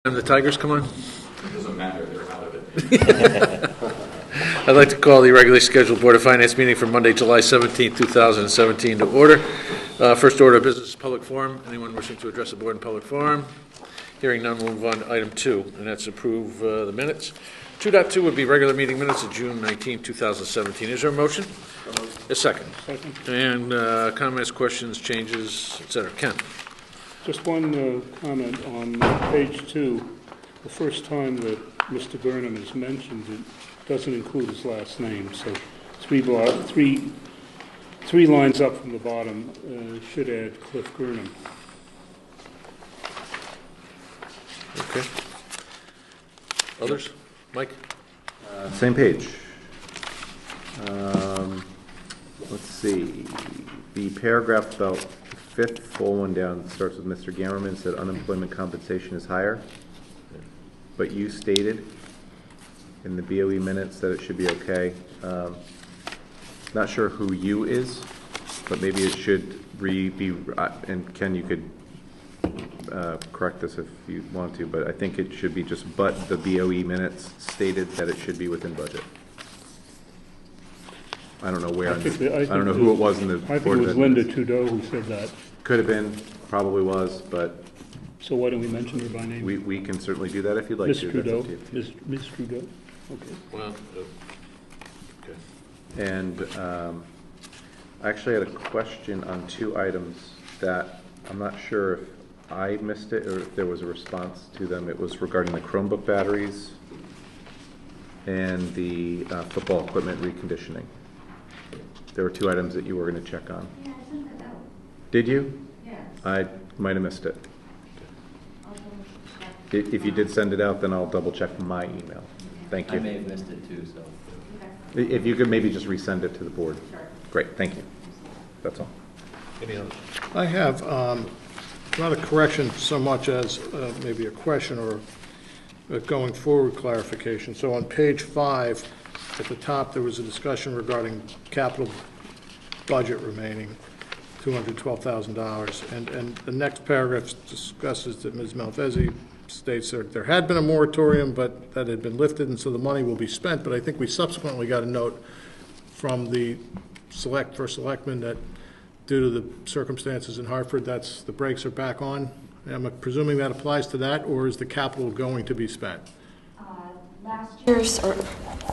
And the Tigers come on? It doesn't matter, they're out of it. I'd like to call the regularly scheduled Board of Finance meeting for Monday, July 17th, 2017 to order. First order of business is public forum. Anyone wishing to address the board in public forum? Hearing none, we'll move on to item 2, and that's approve the minutes. 2.2 would be regular meeting minutes of June 19th, 2017. Is there a motion? A second. And comments, questions, changes, etc. Ken? Just one comment on page 2. The first time that Mr. Burnham is mentioned, it doesn't include his last name. So three lines up from the bottom should add Cliff Burnham. Okay. Others? Mike? Same page. Let's see. The paragraph about the fifth full one down starts with Mr. Gammerman said unemployment compensation is higher, but you stated in the BOE minutes that it should be okay. Not sure who you is, but maybe it should be, and Ken, you could correct this if you want to, but I think it should be just, but the BOE minutes stated that it should be within budget. I don't know where. I don't know who it was in the board. I think it was Linda Trudeau who said that. Could have been, probably was, but. So why don't we mention her by name? We can certainly do that if you'd like Ms. to. Trudeau. Ms. Trudeau. Okay. Well, okay. And I actually had a question on 2 items that I'm not sure if I missed it or if there was a response to them. It was regarding the Chromebook batteries and the football equipment reconditioning. There were 2 items that you were going to check on. Yeah, I sent that out. Did you? Yeah. I might have missed it. I'll double check. If you did send it out, then I'll double check my email. Thank you. I may have missed it too, so. Okay. If you could maybe just resend it to the board. Sure. Great, thank you. That's all. Any others? I have not a correction so much as maybe a question or a going forward clarification. So on page 5, at the top, there was a discussion regarding capital budget remaining, $212,000. And the next paragraph discusses that Ms. Malvezi states that there had been a moratorium, but that had been lifted, and so the money will be spent. But I think we subsequently got a note from the first selectman that due to the circumstances in Hartford, the brakes are back on. I'm presuming that applies to that, or is the capital going to be spent? Last year's or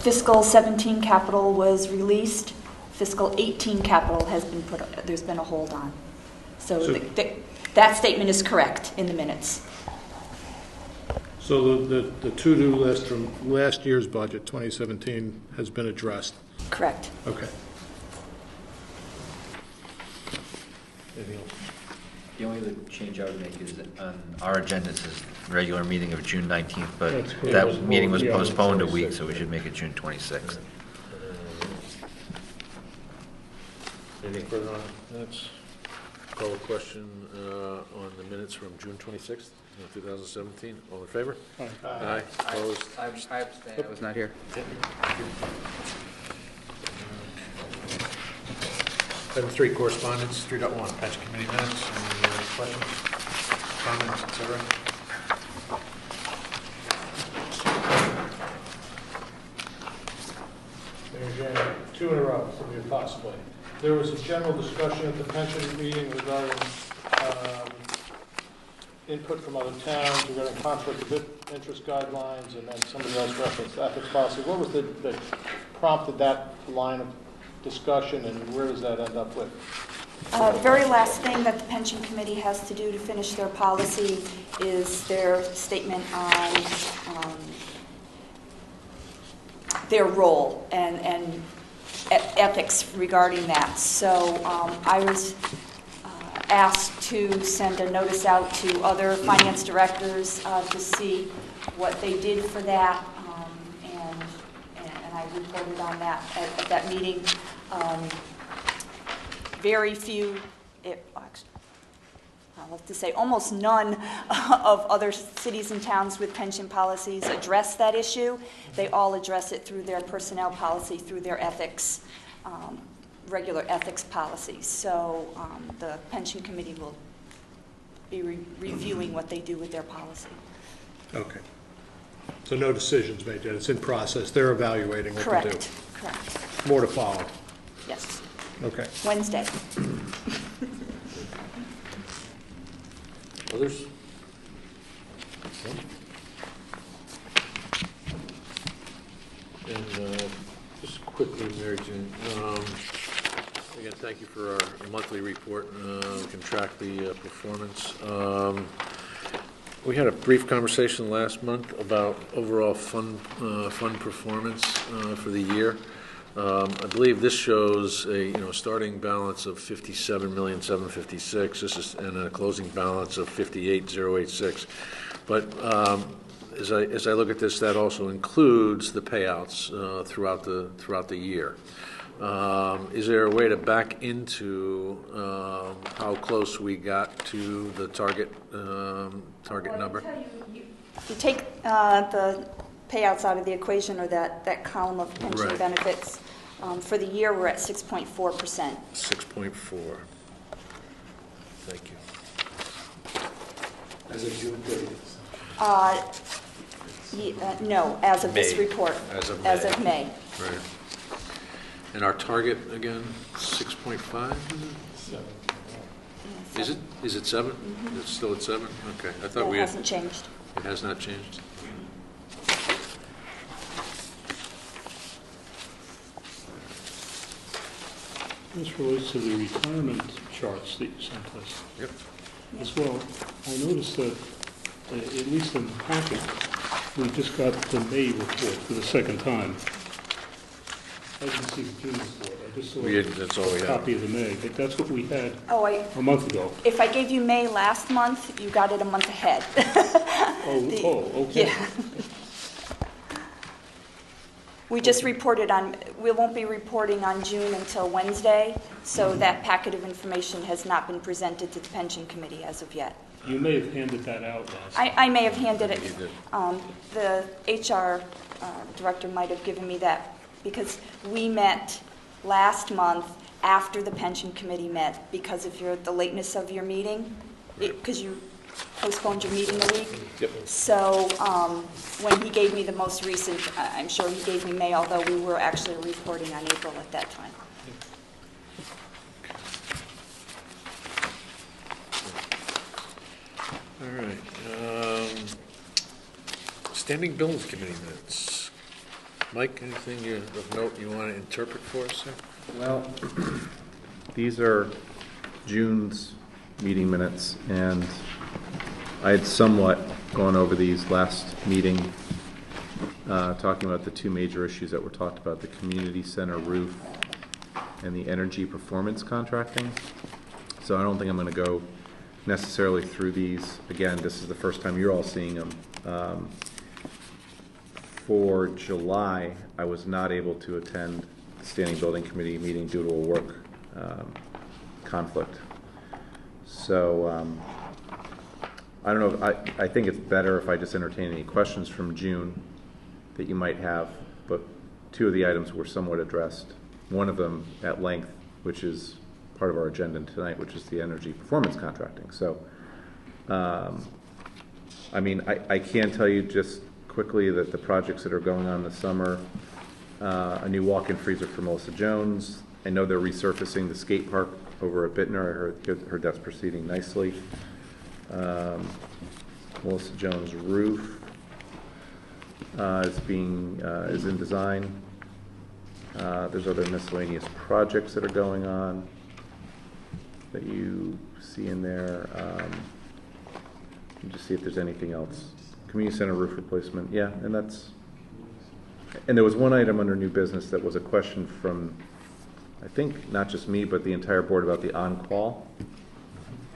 fiscal 17 capital was released. Fiscal 18 capital has been there's been a hold on. So that statement is correct in the minutes. So the to-do list from last year's budget, 2017, has been addressed? Correct. Okay. Anything else? The only other change I would make is on our agenda, it says regular meeting of June 19th, but That's correct. that meeting was Yeah, postponed a 26th. week, so we should make it June 26th. Anything further on minutes? Call a question on the minutes from June 26th, 2017. All in favor? Aye. Aye. Opposed? I abstain. I was not here. Item 3, correspondence. 3.1, pension committee minutes. Any questions, comments, etc.? Again, 2 in a row, from you possibly. There was a general discussion at the pension meeting regarding input from other towns regarding conflict of interest guidelines, and then somebody else referenced ethics policy. What was that prompted that line of discussion, and where does that end up with? Very last thing that the pension committee has to do to finish their policy is their statement on their role and ethics regarding that. So I was asked to send a notice out to other finance directors to see what they did for that, and I reported on that at that meeting. Very few, I'll have to say almost none of other cities and towns with pension policies address that issue. They all address it through their personnel policy, through their ethics, regular ethics policies. So the pension committee will be reviewing what they do with their policy. Okay. So no decisions made yet. It's in process. They're evaluating what to do. Correct, correct, More to follow. yes. Okay. Wednesday. Others? And just quickly, Mary Jane, again, thank you for our monthly report. We can track the performance. We had a brief conversation last month about overall fund performance for the year. I believe this shows a starting balance of 57,756,000. This is and a closing balance of 58,086. But as I look at this, that also includes the payouts throughout the year. Is there a way to back into how close we got to the target number? If you take the payouts out of the equation, or that column of pension Right. benefits, for the year, we're at 6.4%. 6.4. Thank you. As of June 30th. No, as of this May. report. As of May. Right. And our target, again, 6.5? Is it? Is it 7? It's still at 7? Okay. I thought That we had... hasn't changed. It has not changed? This relates to the retirement charts that you sent us. Yep. As well, I noticed that, at least in the packet, we just got the May report for the second time. I didn't see the June report, I just saw That's all we a have. copy of the May, but that's what we had Oh, a month ago. if I gave you May last month, you got it a month ahead. Okay. Yeah. We just reported on, we won't be reporting on June until Wednesday, so that packet of information has not been presented to the pension committee as of yet. You may have handed that out last. I may have handed it, You did. the HR director might have given me that, because we met last month after the pension committee met because of the lateness of your meeting, because you postponed your meeting a week. Yep. So when he gave me the most recent, I'm sure he gave me May, although we were actually reporting on April at that time. All right. Standing Bills Committee minutes. Mike, anything of note you want to interpret for us, sir? Well, these are June's meeting minutes, and I had somewhat gone over these last meeting, talking about the two major issues that were talked about, the community center roof and the energy performance contracting. So I don't think I'm going to go necessarily through these. Again, this is the first time you're all seeing them. For July, I was not able to attend the Standing Building Committee meeting due to a work conflict. So I don't know, I think it's better if I just entertain any questions from June that you might have, but two of the items were somewhat addressed. One of them at length, which is part of our agenda tonight, which is the energy performance contracting. So, I mean, I can tell you just quickly that the projects that are going on this summer, a new walk-in freezer for Melissa Jones. I know they're resurfacing the skate park over at Bittner. I heard that's proceeding nicely. Melissa Jones' roof is in design. There's other miscellaneous projects that are going on that you see in there. Let me just see if there's anything else. Community center roof replacement, yeah, and there was one item under new business that was a question from, I think, not just me, but the entire board about the on-call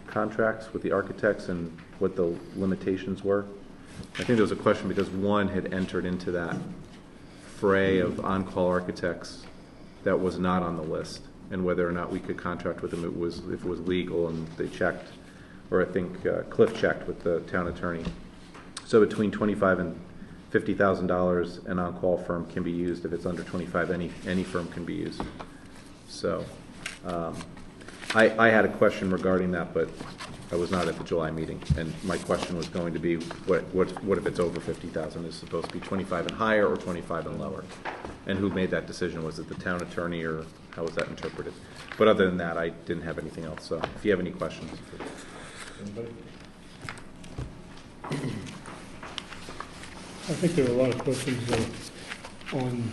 contracts with the architects and what the limitations were. I think there was a question because one had entered into that fray of on-call architects that was not on the list, and whether or not we could contract with them if it was legal, and they checked, or I think Cliff checked with the town attorney. So between $25,000 and $50,000, an on-call firm can be used. If it's under 25, any firm can be used. So I had a question regarding that, but I was not at the July meeting, and my question was going to be, what if it's over 50,000? Is it supposed to be 25 and higher or 25 and lower? And who made that decision? Was it the town attorney, or how was that interpreted? But other than that, I didn't have anything else, so if you have any questions. Anybody? I think there are a lot of questions on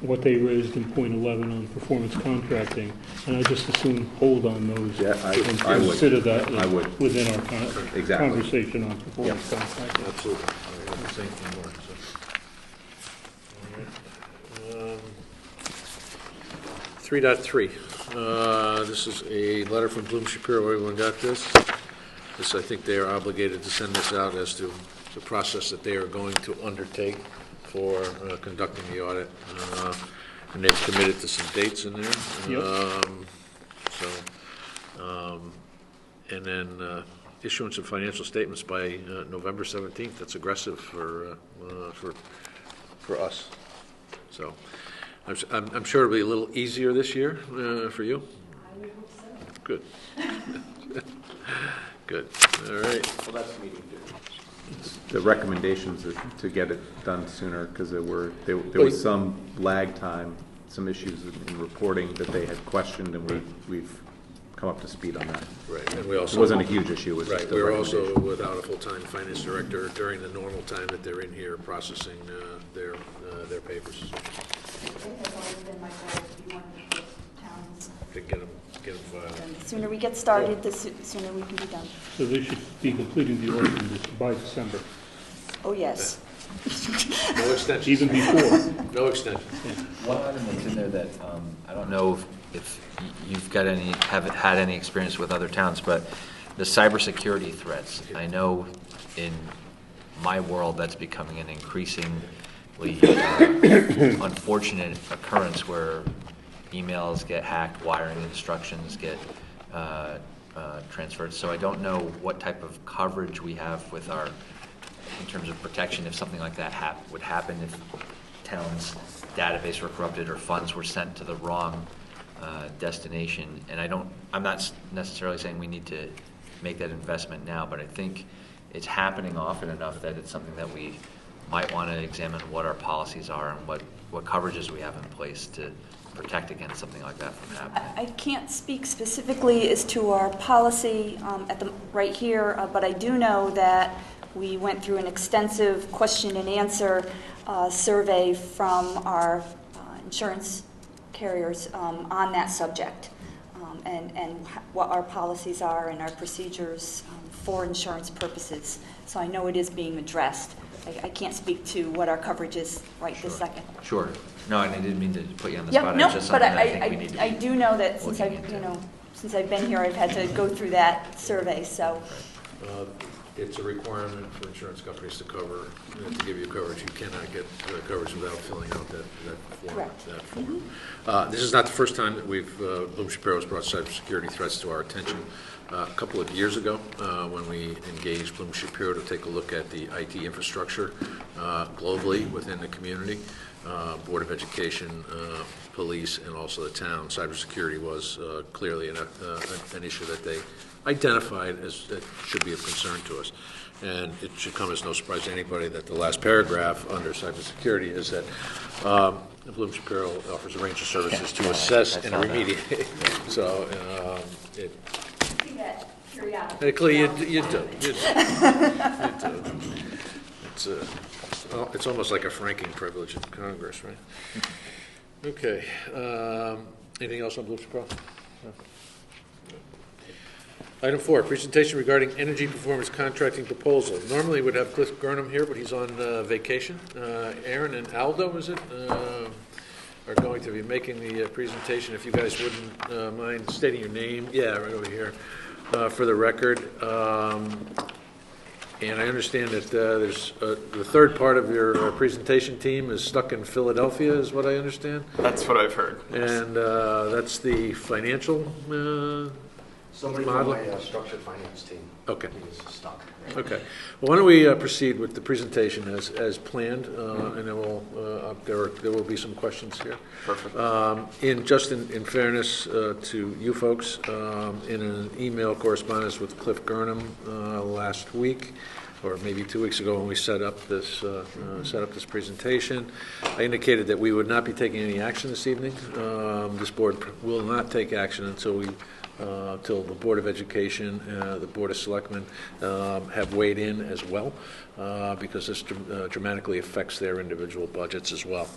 what they raised in point 11 on performance contracting, and I just assume hold on those. Yeah, and I would. consider that I would. within our Exactly. conversation on performance contracting. Absolutely. I have the same thing more, so. All right. 3.3, this is a letter from Bloom Shapiro. Everyone got this? This, I think they are obligated to send this out as to the process that they are going to undertake for conducting the audit. And they've committed to some dates in there. Yep. And then issuance of financial statements by November 17th. That's aggressive for us. So I'm sure it'll be a little easier this year for you. I would hope so. Good. Good. All right. Well, that's meeting the recommendations to get it done sooner, because there was some lag time, some issues in reporting that they had questioned, and we've come up to speed on that. Right. And we also, it wasn't a huge issue. It was right. just a We were also recommendation. without a full-time finance director during the normal time that they're in here processing their papers. It has always been my goal to be one of the first towns. To get them filed. And the sooner we get started, the sooner we can be done. So they should be completing the audit by December, Oh, yes. No extensions. even before. No extensions. One item that's in there that, I don't know if you've got haven't had any experience with other towns, but the cybersecurity threats. I know in my world that's becoming an increasingly unfortunate occurrence where emails get hacked, wiring instructions get transferred. So I don't know what type of coverage we have with in terms of protection if something like that would happen, if town's database were corrupted or funds were sent to the wrong destination. And I'm not necessarily saying we need to make that investment now, but I think it's happening often enough that it's something that we might want to examine what our policies are and what coverages we have in place to protect against something like that from happening. I can't speak specifically as to our policy right here, but I do know that we went through an extensive question and answer survey from our insurance carriers on that subject, and what our policies are and our procedures for insurance purposes. So I know it is being addressed. I can't speak to what our coverage is right this second. Sure. No, and I didn't mean to put you on the spot. No, It's just but something that I think we need to I be do know that since looking I've, into. since I've been here, I've had to go through that survey, so. It's a requirement for insurance companies to cover, to give you coverage. You cannot get coverage without filling out that form. Correct. That form. This is not the first time that Bloom Shapiro has brought cybersecurity threats to our attention. A couple of years ago, when we engaged Bloom Shapiro to take a look at the IT infrastructure globally within the community, Board of Education, police, and also the town, cybersecurity was clearly an issue that they identified as that should be of concern to us. And it should come as no surprise to anybody that the last paragraph under cybersecurity is that Bloom Shapiro offers a range of services to assess and remediate. So it. See that periodically. Periodically, you do. It's almost like a franking privilege in Congress, right? Okay. Anything else on Bloom Shapiro? No. Item 4, presentation regarding energy performance contracting proposal. Normally we'd have Cliff Gurnham here, but he's on vacation. Aaron and Aldo, is it, are going to be making the presentation. If you guys wouldn't mind stating your name. Yeah, right over here for the record. And I understand that there's the third part of your presentation team is stuck in Philadelphia, is what I understand. That's what I've heard. And that's the financial Somebody from Model? my structured finance team. Okay. He was stuck. Okay. Well, why don't we proceed with the presentation as planned, and then there will be some questions here. Perfect. In fairness to you folks, in an email correspondence with Cliff Gurnham last week, or maybe 2 weeks ago when we set up this presentation, I indicated that we would not be taking any action this evening. This board will not take action until till the Board of Education, the Board of Selectmen have weighed in as well, because this dramatically affects their individual budgets as well.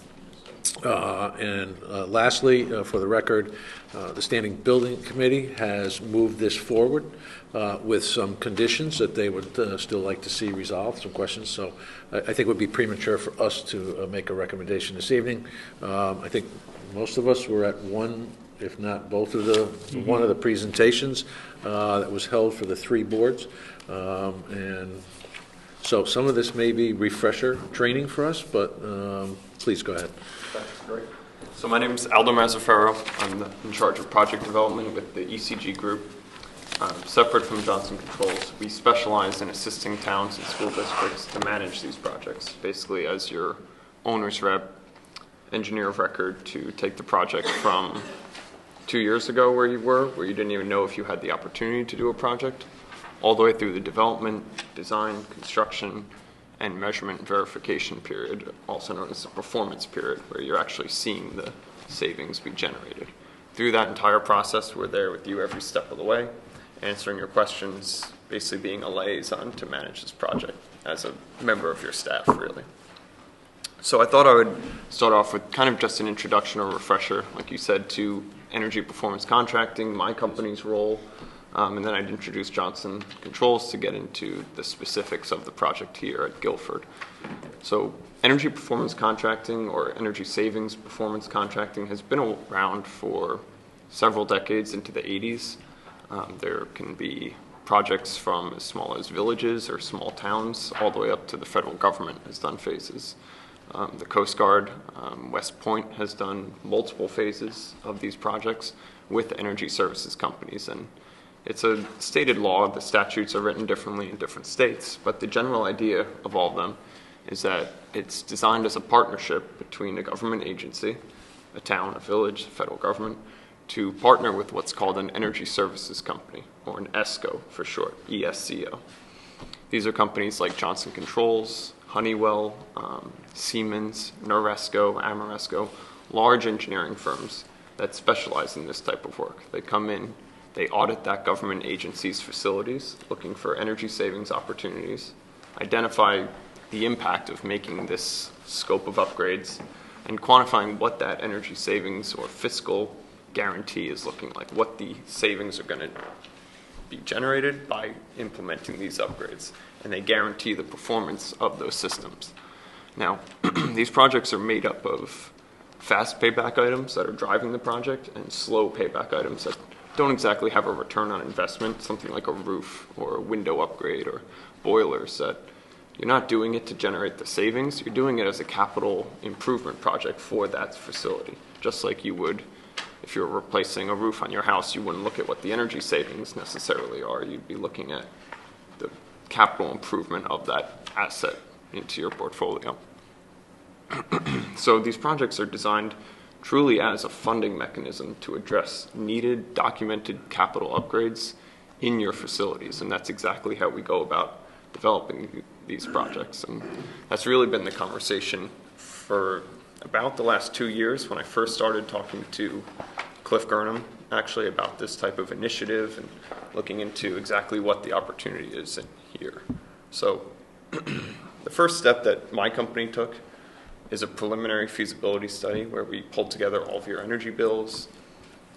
Lastly, for the record, the Standing Building Committee has moved this forward with some conditions that they would still like to see resolved, some questions. So I think it would be premature for us to make a recommendation this evening. I think most of us were at one, if not both of one of the presentations that was held for the three boards. And so some of this may be refresher training for us, but please go ahead. That's great. So my name is Aldo Mazzaferro. I'm in charge of project development with the ECG group. Separate from Johnson Controls, we specialize in assisting towns and school districts to manage these projects, basically as your owner's rep, engineer of record, to take the project from 2 years ago where you didn't even know if you had the opportunity to do a project, all the way through the development, design, construction, and measurement and verification period, also known as the performance period, where you're actually seeing the savings be generated. Through that entire process, we're there with you every step of the way, answering your questions, basically being a liaison to manage this project as a member of your staff, really. So I thought I would start off with kind of just an introduction or refresher, like you said, to energy performance contracting, my company's role, and then I'd introduce Johnson Controls to get into the specifics of the project here at Guilford. So energy performance contracting, or energy savings performance contracting, has been around for several decades into the 80s. There can be projects from as small as villages or small towns all the way up to the federal government has done phases. The Coast Guard, West Point, has done multiple phases of these projects with energy services companies. And it's a stated law. The statutes are written differently in different states, but the general idea of all of them is that it's designed as a partnership between a government agency, a town, a village, the federal government, to partner with what's called an energy services company, or an ESCO for short, ESCO. These are companies like Johnson Controls, Honeywell, Siemens, Noresco, Ameresco, large engineering firms that specialize in this type of work. They come in, they audit that government agency's facilities, looking for energy savings opportunities, identify the impact of making this scope of upgrades, and quantifying what that energy savings or fiscal guarantee is looking like, what the savings are going to be generated by implementing these upgrades. And they guarantee the performance of those systems. Now, these projects are made up of fast payback items that are driving the project and slow payback items that don't exactly have a return on investment, something like a roof or a window upgrade or boilers, that you're not doing it to generate the savings, you're doing it as a capital improvement project for that facility. Just like you would if you're replacing a roof on your house, you wouldn't look at what the energy savings necessarily are, you'd be looking at the capital improvement of that asset into your portfolio. So these projects are designed truly as a funding mechanism to address needed, documented capital upgrades in your facilities, and that's exactly how we go about developing these projects. And that's really been the conversation for about the last 2 years, when I first started talking to Cliff Gurnham actually about this type of initiative and looking into exactly what the opportunity is in here. So the first step that my company took is a preliminary feasibility study where we pulled together all of your energy bills,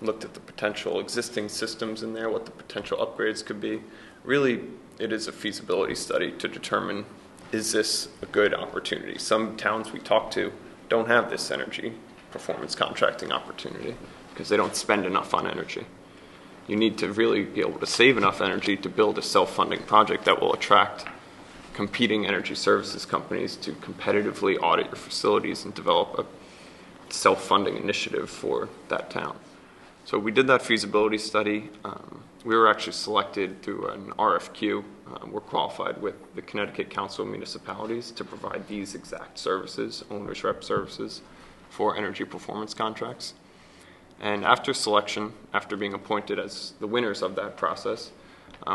looked at the potential existing systems in there, what the potential upgrades could be. Really, it is a feasibility study to determine, is this a good opportunity? Some towns we talk to don't have this energy performance contracting opportunity because they don't spend enough on energy. You need to really be able to save enough energy to build a self-funding project that will attract competing energy services companies to competitively audit your facilities and develop a self-funding initiative for that town. So we did that feasibility study. We were actually selected through an RFQ. We're qualified with the Connecticut Council of Municipalities to provide these exact services, owner's rep services, for energy performance contracts. And after selection, after being appointed as the winners of that process,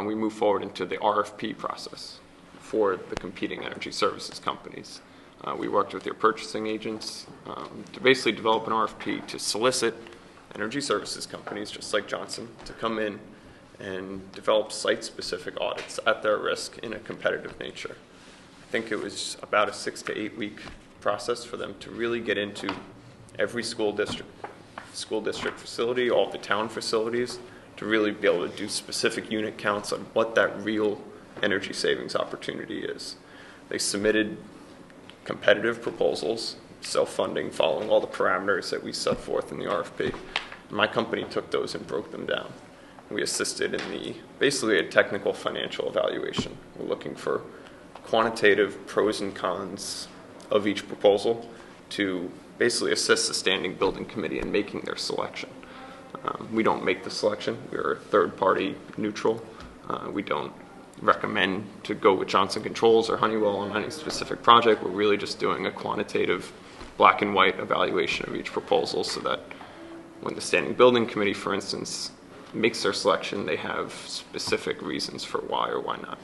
we move forward into the RFP process for the competing energy services companies. We worked with your purchasing agents to basically develop an RFP to solicit energy services companies, just like Johnson, to come in and develop site-specific audits at their risk in a competitive nature. I think it was about a 6 to 8 week process for them to really get into every school district facility, all the town facilities, to really be able to do specific unit counts on what that real energy savings opportunity is. They submitted competitive proposals, self-funding, following all the parameters that we set forth in the RFP. My company took those and broke them down. We assisted in basically a technical financial evaluation. We're looking for quantitative pros and cons of each proposal to basically assist the standing building committee in making their selection. We don't make the selection. We're third-party neutral. We don't recommend to go with Johnson Controls or Honeywell on any specific project. We're really just doing a quantitative black and white evaluation of each proposal so that when the standing building committee, for instance, makes their selection, they have specific reasons for why or why not.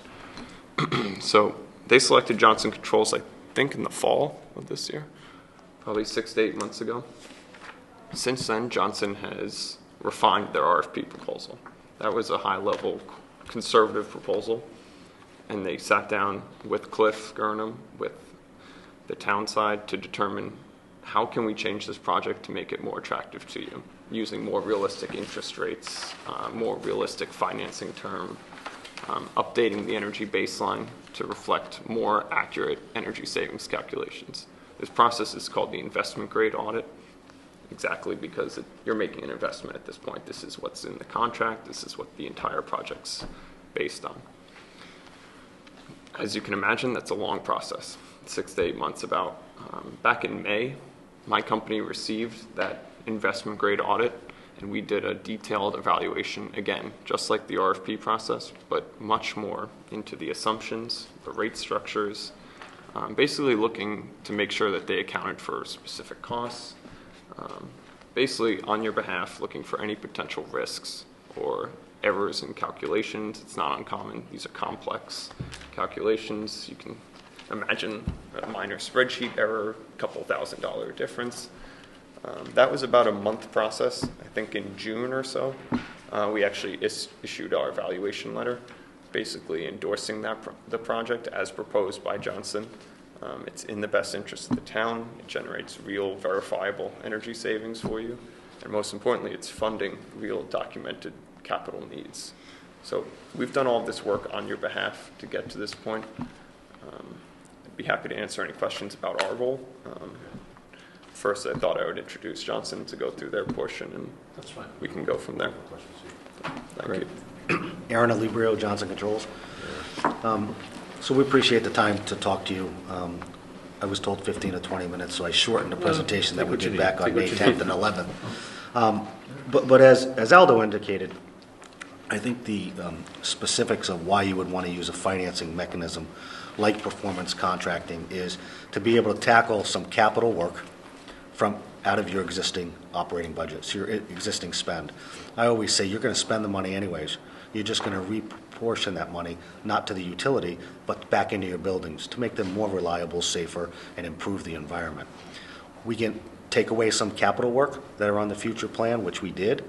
So they selected Johnson Controls, I think, in the fall of this year, probably 6 to 8 months ago. Since then, Johnson has refined their RFP proposal. That was a high-level conservative proposal, and they sat down with Cliff Gurnham, with the town side, to determine how can we change this project to make it more attractive to you, using more realistic interest rates, more realistic financing term, updating the energy baseline to reflect more accurate energy savings calculations. This process is called the investment grade audit, exactly because you're making an investment at this point. This is what's in the contract. This is what the entire project's based on. As you can imagine, that's a long process, 6 to 8 months about. Back in May, my company received that investment grade audit, and we did a detailed evaluation, again, just like the RFP process, but much more into the assumptions, the rate structures, basically looking to make sure that they accounted for specific costs, basically on your behalf, looking for any potential risks or errors in calculations. It's not uncommon. These are complex calculations. You can imagine a minor spreadsheet error, a couple $1,000 difference. That was about a month process. I think in June or so, we actually issued our evaluation letter, basically endorsing the project as proposed by Johnson. It's in the best interest of the town. It generates real, verifiable energy savings for you. And most importantly, it's funding real, documented capital needs. So we've done all this work on your behalf to get to this point. I'd be happy to answer any questions about our role. First, I thought I would introduce Johnson to go through their portion, and That's fine. we can go from there. Thank you. Aaron Alibrio, Johnson Controls. So we appreciate the time to talk to you. I was told 15 to 20 minutes, so I shortened the presentation that we did back on May 10th and 11th. But as Aldo indicated, I think the specifics of why you would want to use a financing mechanism like performance contracting is to be able to tackle some capital work from out of your existing operating budgets, your existing spend. I always say you're going to spend the money anyways. You're just going to reportion that money, not to the utility, but back into your buildings to make them more reliable, safer, and improve the environment. We can take away some capital work that are on the future plan, which we did,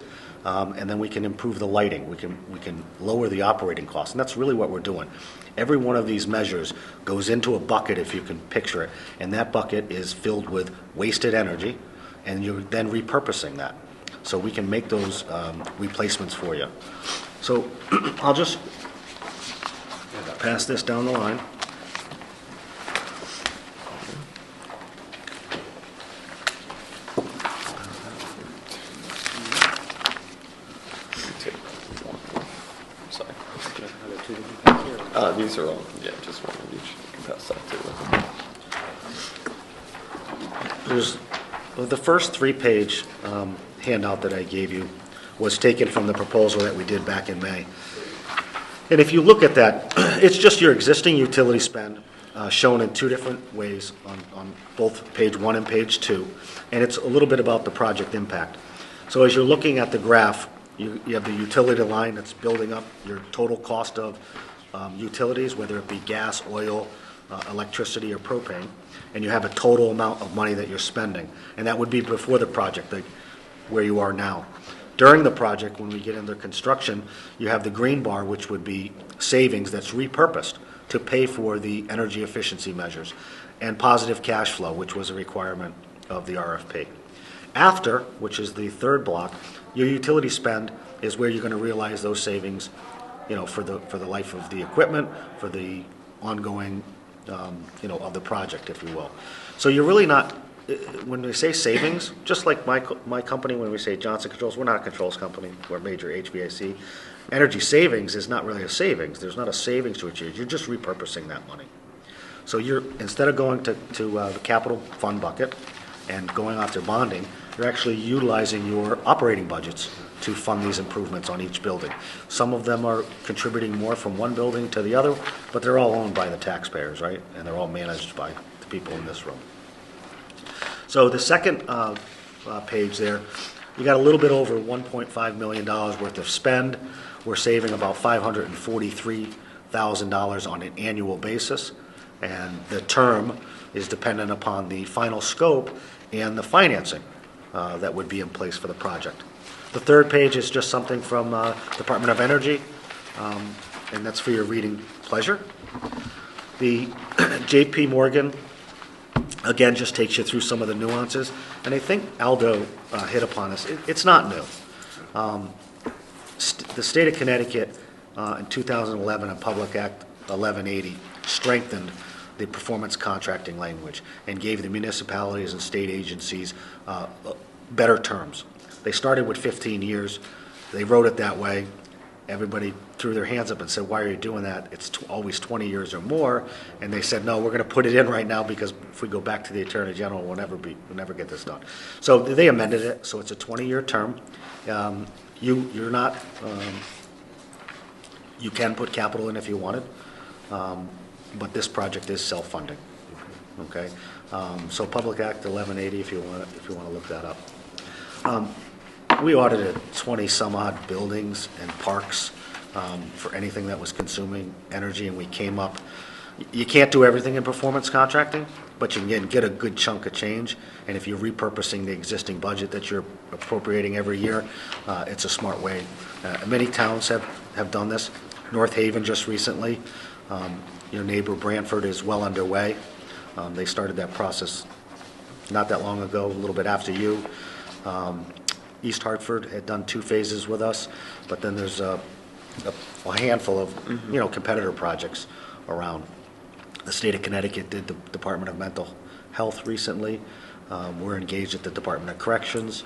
and then we can improve the lighting. We can lower the operating costs, and that's really what we're doing. Every one of these measures goes into a bucket, if you can picture it, and that bucket is filled with wasted energy, and you're then repurposing that. So we can make those replacements for you. So I'll just pass this down the line. Sorry. These are all, yeah, just one of each. You can pass that too. There's the first 3-page handout that I gave you was taken from the proposal that we did back in May. And if you look at that, it's just your existing utility spend shown in two different ways on both page 1 and page 2, and it's a little bit about the project impact. So as you're looking at the graph, you have the utility line that's building up your total cost of utilities, whether it be gas, oil, electricity, or propane, and you have a total amount of money that you're spending, and that would be before the project, like where you are now. During the project, when we get into construction, you have the green bar, which would be savings that's repurposed to pay for the energy efficiency measures, and positive cash flow, which was a requirement of the RFP. After, which is the third block, your utility spend is where you're going to realize those savings, for the life of the equipment, for the ongoing, of the project, if you will. So you're really not. When we say savings, just like my company, when we say Johnson Controls, we're not a controls company, we're a major HVAC. Energy savings is not really a savings. There's not a savings to achieve. You're just repurposing that money. So instead of going to the capital fund bucket and going out to bonding, you're actually utilizing your operating budgets to fund these improvements on each building. Some of them are contributing more from one building to the other, but they're all owned by the taxpayers, right? And they're all managed by the people in this room. So the second page there, you got a little bit over $1.5 million worth of spend. We're saving about $543,000 on an annual basis, and the term is dependent upon the final scope and the financing that would be in place for the project. The third page is just something from Department of Energy, and that's for your reading pleasure. The J.P. Morgan, again, just takes you through some of the nuances, and I think Aldo hit upon this. It's not new. The state of Connecticut in 2011, in Public Act 1180, strengthened the performance contracting language and gave the municipalities and state agencies better terms. They started with 15 years. They wrote it that way. Everybody threw their hands up and said, why are you doing that? It's always 20 years or more. And they said, no, we're going to put it in right now because if we go back to the Attorney General, we'll never get this done. So they amended it, so it's a 20-year term. You're not, you can put capital in if you wanted, but this project is self-funding, okay? So Public Act 1180, if you want to look that up. We audited 20-some-odd buildings and parks for anything that was consuming energy, and we came up, you can't do everything in performance contracting, but you can get a good chunk of change, and if you're repurposing the existing budget that you're appropriating every year, it's a smart way. Many towns have done this. North Haven just recently. Your neighbor Brantford is well underway. They started that process not that long ago, a little bit after you. East Hartford had done 2 phases with us, but then there's a handful of competitor projects around. The state of Connecticut did the Department of Mental Health recently. We're engaged at the Department of Corrections.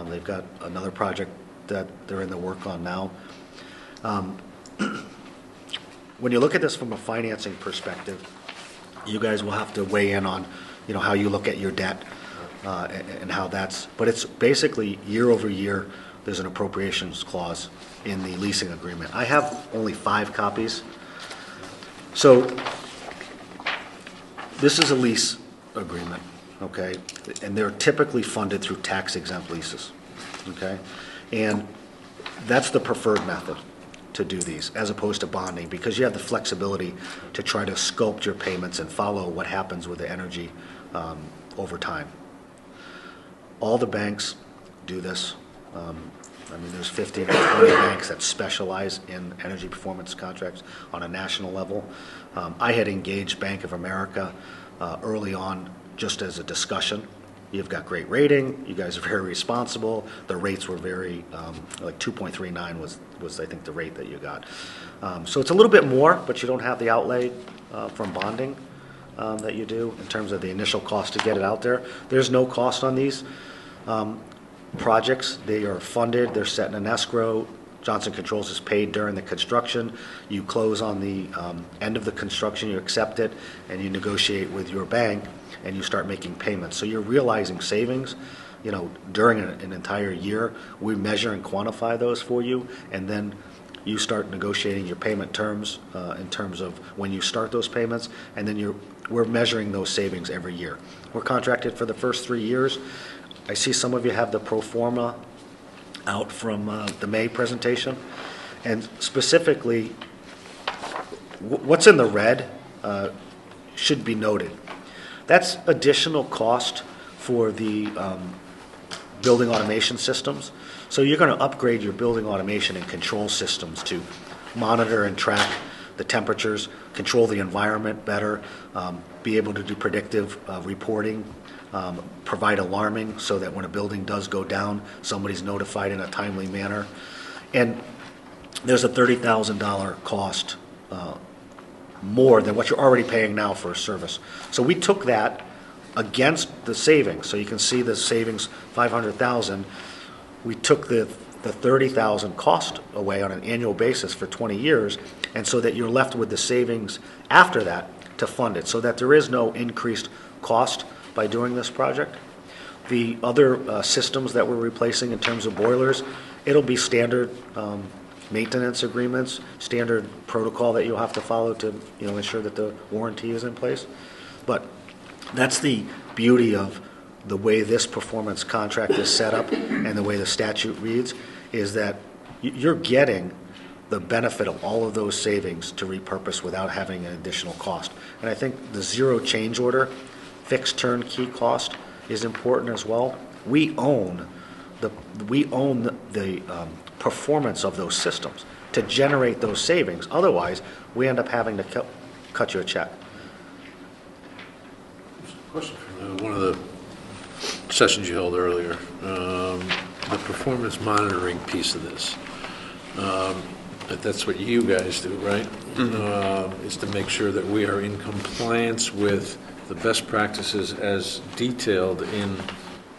They've got another project that they're in the work on now. When you look at this from a financing perspective, you guys will have to weigh in on how you look at your debt. And how but it's basically year over year, there's an appropriations clause in the leasing agreement. I have only 5 copies. So this is a lease agreement, okay? And they're typically funded through tax-exempt leases, okay? And that's the preferred method to do these, as opposed to bonding, because you have the flexibility to try to sculpt your payments and follow what happens with the energy over time. All the banks do this. There's 15 or 20 banks that specialize in energy performance contracts on a national level. I had engaged Bank of America early on just as a discussion. You've got great rating. You guys are very responsible. The rates were very, like 2.39 was I think the rate that you got. So it's a little bit more, but you don't have the outlay from bonding that you do in terms of the initial cost to get it out there. There's no cost on these projects. They are funded. They're set in an escrow. Johnson Controls is paid during the construction. You close on the end of the construction, you accept it, and you negotiate with your bank, and you start making payments. So you're realizing savings during an entire year. We measure and quantify those for you, and then you start negotiating your payment terms in terms of when you start those payments, and then we're measuring those savings every year. We're contracted for the first 3 years. I see some of you have the pro forma out from the May presentation, and specifically, what's in the red should be noted. That's additional cost for the building automation systems. So you're going to upgrade your building automation and control systems to monitor and track the temperatures, control the environment better, be able to do predictive reporting, provide alarming so that when a building does go down, somebody's notified in a timely manner. And there's a $30,000 cost more than what you're already paying now for a service. So we took that against the savings. So you can see the savings, $500,000. We took the $30,000 cost away on an annual basis for 20 years, and so that you're left with the savings after that to fund it, so that there is no increased cost by doing this project. The other systems that we're replacing in terms of boilers, it'll be standard maintenance agreements, standard protocol that you'll have to follow to ensure that the warranty is in place. But that's the beauty of the way this performance contract is set up and the way the statute reads, is that you're getting the benefit of all of those savings to repurpose without having an additional cost. And I think the zero change order, fixed turnkey cost is important as well. We own the performance of those systems to generate those savings. Otherwise, we end up having to cut you a check. Question from one of the sessions you held earlier. The performance monitoring piece of this. That's what you guys do, right? Mm-hmm. Is to make sure that we are in compliance with the best practices as detailed in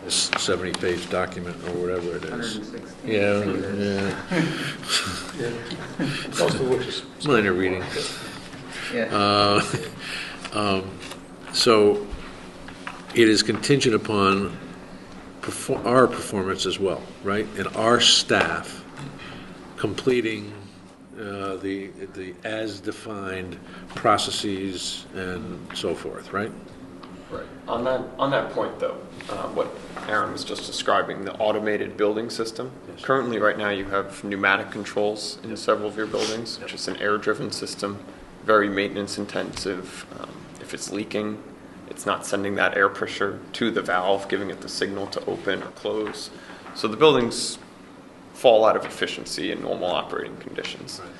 this 70-page document or whatever it is. 116. Most of which is minor reading. Yeah. So it is contingent upon our performance as well, right? And our staff completing the as-defined processes and so forth, right? Right. On that point, though, what Aaron was just describing, the automated building system. Yes. Currently, right now, you have pneumatic controls in several of your buildings, which is an air-driven system, very maintenance-intensive. If it's leaking, it's not sending that air pressure to the valve, giving it the signal to open or close. So the buildings fall out of efficiency in normal operating conditions. Right.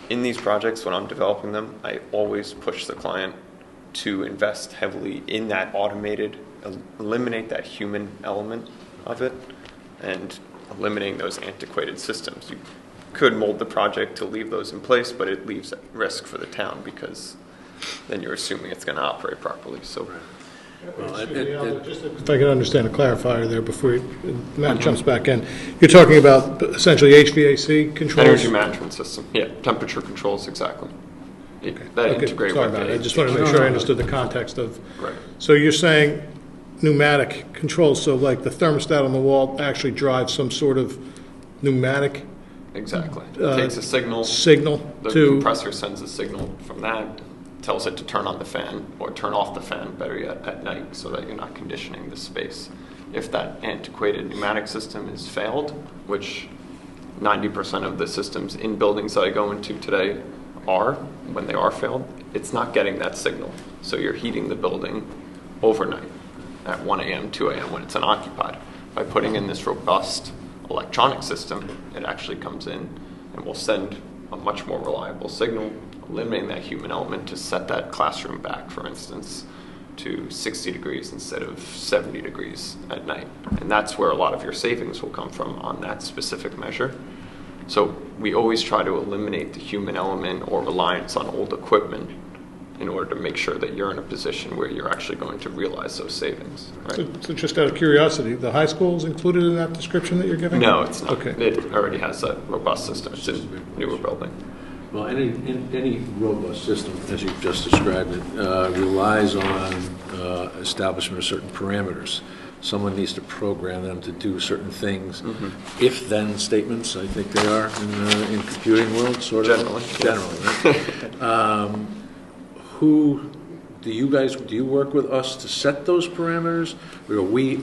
In these projects, when I'm developing them, I always push the client to invest heavily in that automated, eliminate that human element of it, and eliminating those antiquated systems. You could mold the project to leave those in place, but it leaves at risk for the town because then you're assuming it's going to operate properly. So, well, if I can understand a clarifier there before Matt jumps back in. You're talking about essentially HVAC controls? Energy management system, yeah, temperature controls, exactly. That integrate sorry with about the it. I just wanted to make sure I understood the context of. Right. So you're saying pneumatic controls, so like the thermostat on the wall actually drives some sort of pneumatic exactly. Takes a signal. The to compressor sends a signal from that, tells it to turn on the fan or turn off the fan, better yet, at night, so that you're not conditioning the space. If that antiquated pneumatic system is failed, which 90% of the systems in buildings that I go into today are, when they are failed, it's not getting that signal. So you're heating the building overnight at 1 a.m., 2 a.m. when it's unoccupied. By putting in this robust electronic system, it actually comes in and will send a much more reliable signal, eliminating that human element to set that classroom back, for instance, to 60 degrees instead of 70 degrees at night. And that's where a lot of your savings will come from on that specific measure. So we always try to eliminate the human element or reliance on old equipment in order to make sure that you're in a position where you're actually going to realize those savings. Right? So just out of curiosity, the high school is included in that description that you're giving? No, it's not. Okay. It already has a robust system. It's a newer building. Well, any robust system, as you've just described it, relies on establishment of certain parameters. someone needs to program them to do certain things. If-then statements, I think they are in computing world, sort of. Generally, right? Who, do you work with us to set those parameters, or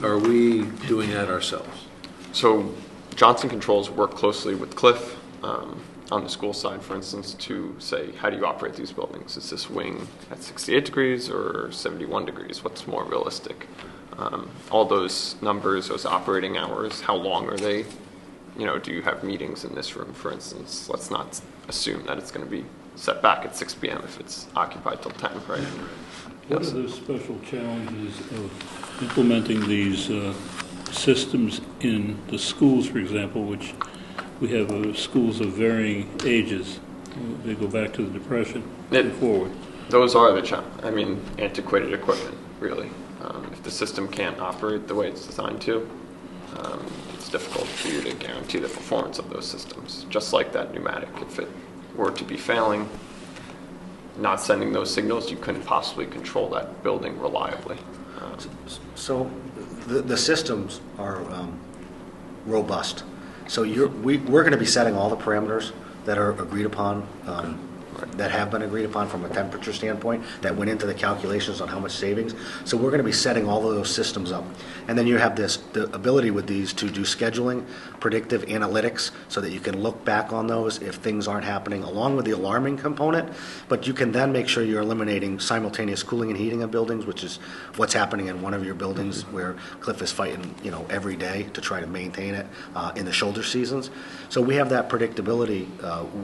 are we doing that ourselves? So Johnson Controls work closely with Cliff on the school side, for instance, to say, how do you operate these buildings? Is this wing at 68 degrees or 71 degrees? What's more realistic? All those numbers, those operating hours, how long are they? Do you have meetings in this room, for instance? Let's not assume that it's going to be set back at 6 p.m. if it's occupied till 10, right? What are the special challenges of implementing these systems in the schools, for example, which we have schools of varying ages? They go back to the Depression and forward. Those are the antiquated equipment, really. If the system can't operate the way it's designed to, it's difficult for you to guarantee the performance of those systems. Just like that pneumatic, if it were to be failing, not sending those signals, you couldn't possibly control that building reliably. So the systems are robust. So we're going to be setting all the parameters that are agreed upon, that have been agreed upon from a temperature standpoint, that went into the calculations on how much savings. So we're going to be setting all of those systems up. And then you have the ability with these to do scheduling, predictive analytics, so that you can look back on those if things aren't happening, along with the alarming component. But you can then make sure you're eliminating simultaneous cooling and heating of buildings, which is what's happening in one of your buildings where Cliff is fighting, every day to try to maintain it in the shoulder seasons. So we have that predictability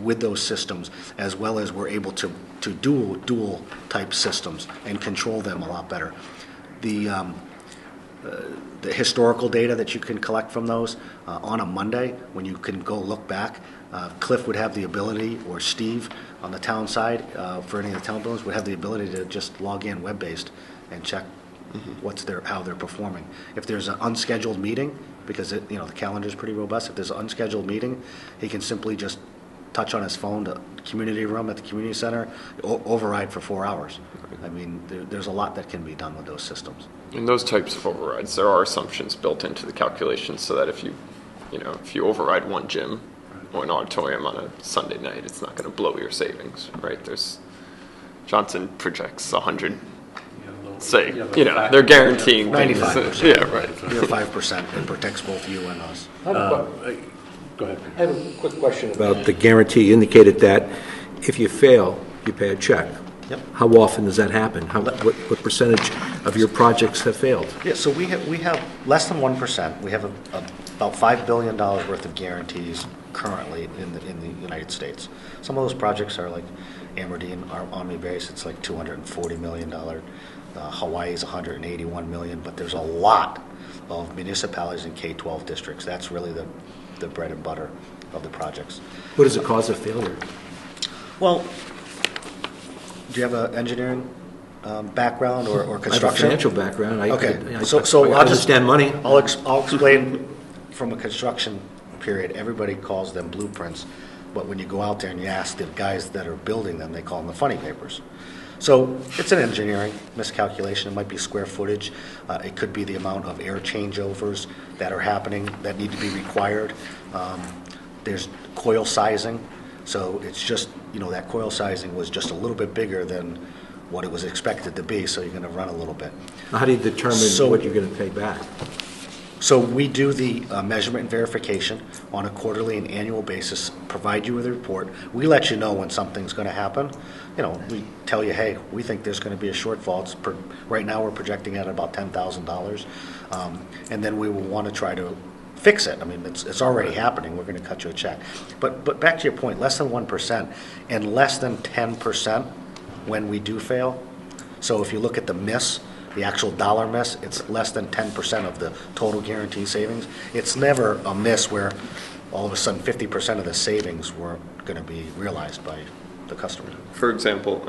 with those systems, as well as we're able to dual type systems and control them a lot better. The historical data that you can collect from those on a Monday, when you can go look back, Cliff would have the ability, or Steve on the town side for any of the town buildings would have the ability to just log in web-based and check how they're performing. If there's an unscheduled meeting, because the calendar is pretty robust, if there's an unscheduled meeting, he can simply just touch on his phone to community room at the community center, override for 4 hours. I mean, there's a lot that can be done with those systems. In those types of overrides, there are assumptions built into the calculations so that if you override one gym or an auditorium on a Sunday night, it's not going to blow your savings, right? Johnson projects 100. Say, they're guaranteeing 95%. Yeah, right. You're 5%. It protects both you and us. Go ahead. I have a quick question about the guarantee. You indicated that if you fail, you pay a check. Yep. How often does that happen? What percentage of your projects have failed? Yeah, so we have less than 1%. We have about $5 billion worth of guarantees currently in the United States. Some of those projects are like Aberdeen, our Army base. It's like $240 million. Hawaii is $181 million, but there's a lot of municipalities and K-12 districts. That's really the bread and butter of the projects. What is the cause of failure? Well, do you have an engineering background or construction? I have a financial background. Okay, I so I'll understand money. I'll explain from a construction period. Everybody calls them blueprints, but when you go out there and you ask the guys that are building them, they call them the funny papers. So it's an engineering miscalculation. It might be square footage. It could be the amount of air changeovers that are happening that need to be required. There's coil sizing. So it's just, that coil sizing was just a little bit bigger than what it was expected to be, so you're going to run a little bit. How do you determine what you're going to pay back? So we do the measurement and verification on a quarterly and annual basis, provide you with a report. We let you know when something's going to happen. We tell you, hey, we think there's going to be a shortfall. Right now we're projecting at about $10,000. And then we will want to try to fix it. I mean, it's already happening. We're going to cut you a check. But back to your point, less than 1% and less than 10% when we do fail. So if you look at the miss, the actual dollar miss, it's less than 10% of the total guarantee savings. It's never a miss where all of a sudden 50% of the savings weren't going to be realized by the customer. For example,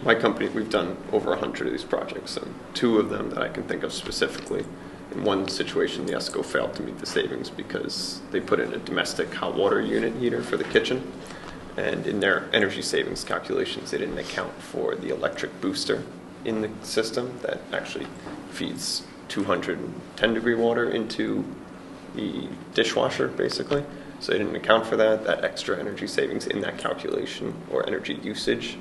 my company, we've done over 100 of these projects, and 2 of them that I can think of specifically. In one situation, the ESCO failed to meet the savings because they put in a domestic hot water unit heater for the kitchen, and in their energy savings calculations, they didn't account for the electric booster in the system that actually feeds 210-degree water into the dishwasher, basically. So they didn't account for that extra energy savings in that calculation or energy usage.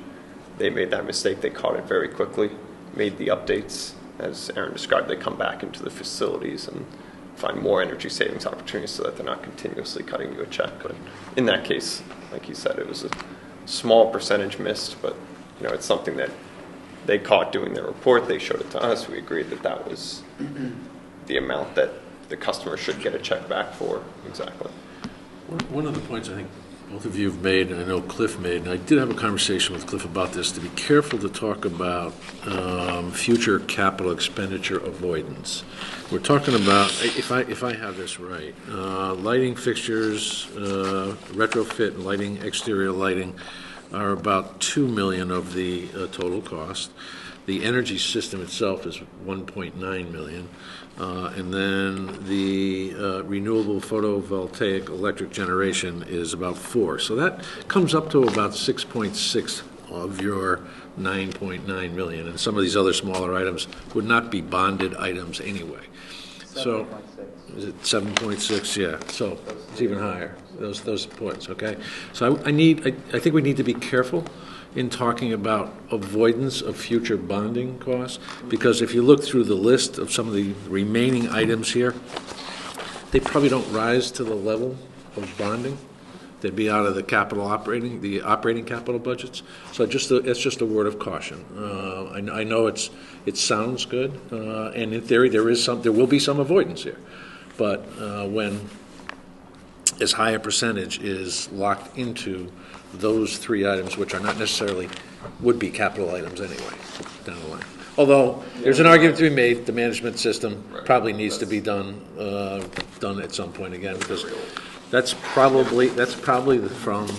They made that mistake. They caught it very quickly, made the updates. As Aaron described, they come back into the facilities and find more energy savings opportunities so that they're not continuously cutting you a check. But in that case, like you said, it was a small percentage missed, but it's something that they caught doing their report. They showed it to us. We agreed that that was the amount that the customer should get a check back for. Exactly. One of the points I think both of you have made, and I know Cliff made, and I did have a conversation with Cliff about this, to be careful to talk about future capital expenditure avoidance. We're talking about, if I have this right, lighting fixtures, retrofit and lighting, exterior lighting are about $2 million of the total cost. The energy system itself is $1.9 million. And then the renewable photovoltaic electric generation is about $4 million. So that comes up to about 6.6 of your 9.9 million. And some of these other smaller items would not be bonded items anyway. So is it 7.6? Yeah. So it's even higher. Those points. Okay. So I think we need to be careful in talking about avoidance of future bonding costs, because if you look through the list of some of the remaining items here, they probably don't rise to the level of bonding. They'd be out of the operating capital budgets. So it's just a word of caution. I know it sounds good, and in theory there will be some avoidance here, but when as high a percentage is locked into those three items, which are not necessarily would-be capital items anyway, down the line. Although there's an argument to be made, the management system probably needs to be done at some point again, because that's probably from.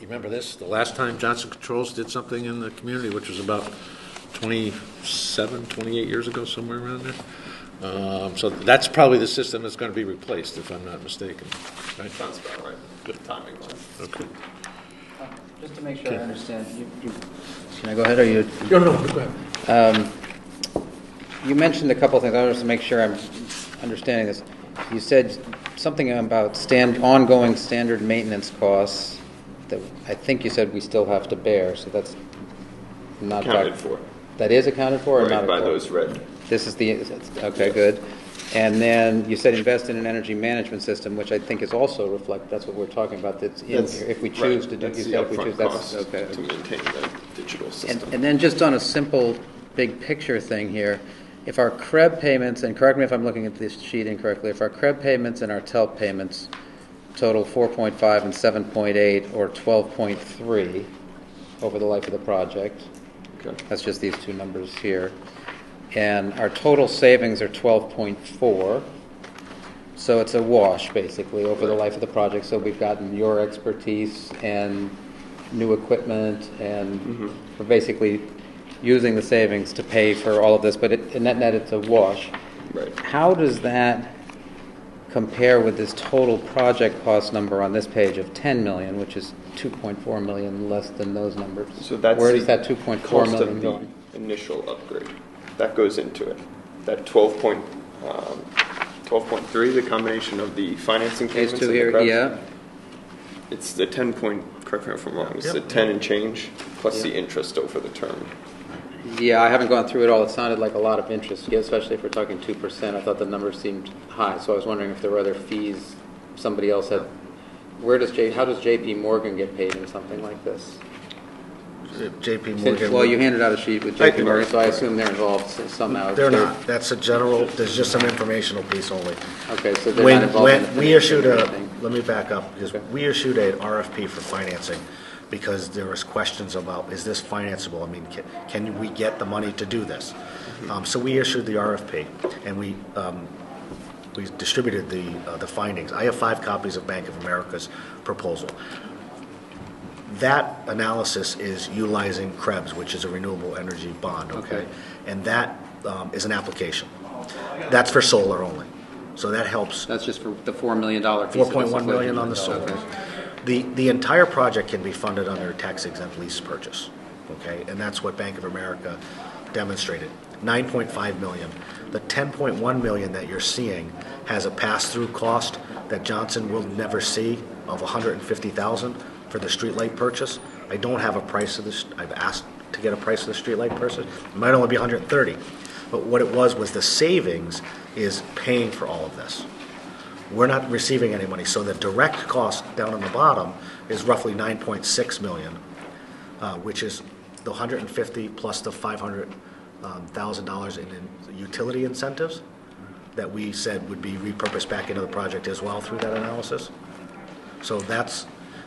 You remember this? The last time Johnson Controls did something in the community, which was about 28 years ago, somewhere around there. So that's probably the system that's going to be replaced, if I'm not mistaken. Right? Sounds about right. Good timing wise. Okay. Just to make sure I understand, can I go ahead, or you? No, go ahead. You mentioned a couple of things. I want to make sure I'm understanding this. You said something about ongoing standard maintenance costs that I think you said we still have to bear. So that's not accounted for. That is accounted for, or not by those red. This is okay. Yes. Good. And then you said invest in an energy management system, which I think is also reflect. That's what we're talking about. That's in here. If we choose to do, that's you the said if we upfront choose, that's cost okay. to maintain the digital system. And then just on a simple big picture thing here, if our CREB payments, and correct me if I'm looking at this sheet incorrectly, if our CREB payments and our TELP payments total 4.5 and 7.8 or 12.3 over the life of the project, okay. That's just these two numbers here. And our total savings are 12.4, so it's a wash basically over the life of the project. So we've gotten your expertise and new equipment, and we're basically using the savings to pay for all of this. But in net, it's a wash. Right. How does that compare with this total project cost number on this page of 10 million, which is 2.4 million less than those numbers? So that's where does that 2.4 cost million of go? the initial upgrade. That goes into it. That 12.3, the combination of the financing payments These two and here, the credit. yeah. It's the 10 point, correct me if I'm wrong, it's the 10 and change plus the interest over the term. Yeah, I haven't gone through it all. It sounded like a lot of interest, yeah, especially if we're talking 2%. I thought the number seemed high, so I was wondering if there were other fees somebody else had. How does J.P. Morgan get paid in something like this? J.P. Morgan. Well, you handed out a sheet with J.P. Morgan, so I assume they're involved somehow. They're not. That's a general, there's just an informational piece only. Okay, so they're not involved in the We issued anything. let me back up, because we issued an RFP for financing because there was questions about, is this financeable? I mean, can we get the money to do this? So we issued the RFP, and we distributed the findings. I have 5 copies of Bank of America's proposal. That analysis is utilizing CREBS, which is a renewable energy bond, okay? And that is an application. That's for solar only. So that helps. That's just for the $4 million piece. 4.1 million on the solar. The entire project can be funded under a tax-exempt lease purchase, okay? And that's what Bank of America demonstrated. 9.5 million The 10.1 million that you're seeing has a pass-through cost that Johnson will never see of 150,000 for the streetlight purchase. I don't have a price of this. I've asked to get a price of the streetlight purchase. It might only be 130, but what it was the savings is paying for all of this. We're not receiving any money, so the direct cost down on the bottom is roughly 9.6 million, which is the 150 plus the $500,000 in utility incentives that we said would be repurposed back into the project as well through that analysis. So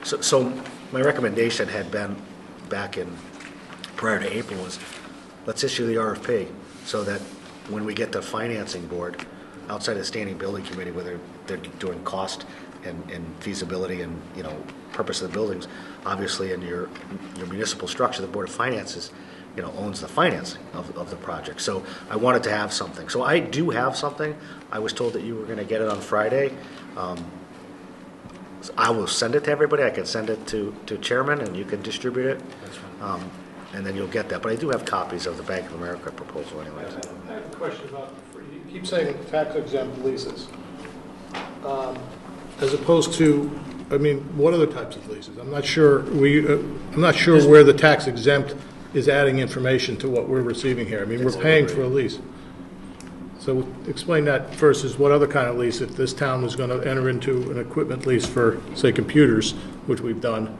so my recommendation had been back in prior to April was let's issue the RFP so that when we get to financing board outside of the standing building committee, whether they're doing cost and feasibility and purpose of the buildings, obviously in your municipal structure, the Board of Finances owns the financing of the project. So I wanted to have something. So I do have something. I was told that you were going to get it on Friday. I will send it to everybody. I can send it to chairman and you can distribute it. And then you'll get that. But I do have copies of the Bank of America proposal anyways. I have a question about, you keep saying tax exempt leases. As opposed to, what other types of leases? I'm not sure where the tax exempt is adding information to what we're receiving here. We're paying for a lease. So explain that versus what other kind of lease, if this town was going to enter into an equipment lease for, say, computers, which we've done,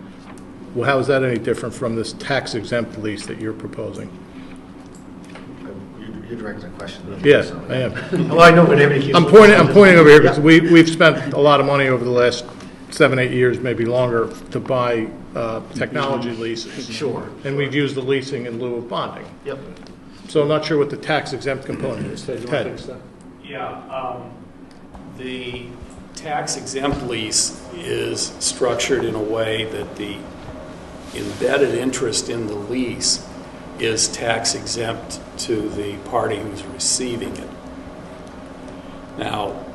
well, how is that any different from this tax exempt lease that you're proposing? You're directing a question. Yes, I am. Well, I know, but I'm pointing over here because we've spent a lot of money over the last 7-8 years, maybe longer, to buy technology leases. Sure. And we've used the leasing in lieu of bonding. Yep. So I'm not sure what the tax exempt component is. Ted? Yeah, the tax exempt lease is structured in a way that the embedded interest in the lease is tax exempt to the party who's receiving it. Now,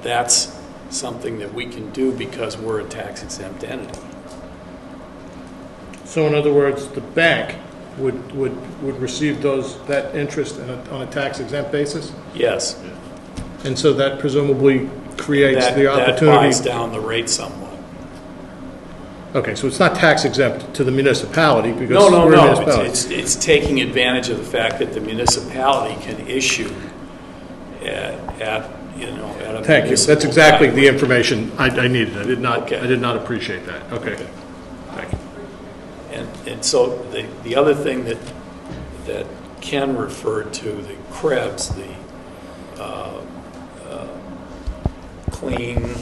that's something that we can do because we're a tax exempt entity. So in other words, the bank would receive that interest on a tax exempt basis? Yes. And so that presumably creates the opportunity. That buys down the rate somewhat. Okay, so it's not tax exempt to the municipality because No. we're a municipality. It's taking advantage of the fact that the municipality can issue at a Thank you. That's exactly the information I needed. I did not appreciate that. Okay. Thank you. And so the other thing that Ken referred to, the CREBS, the clean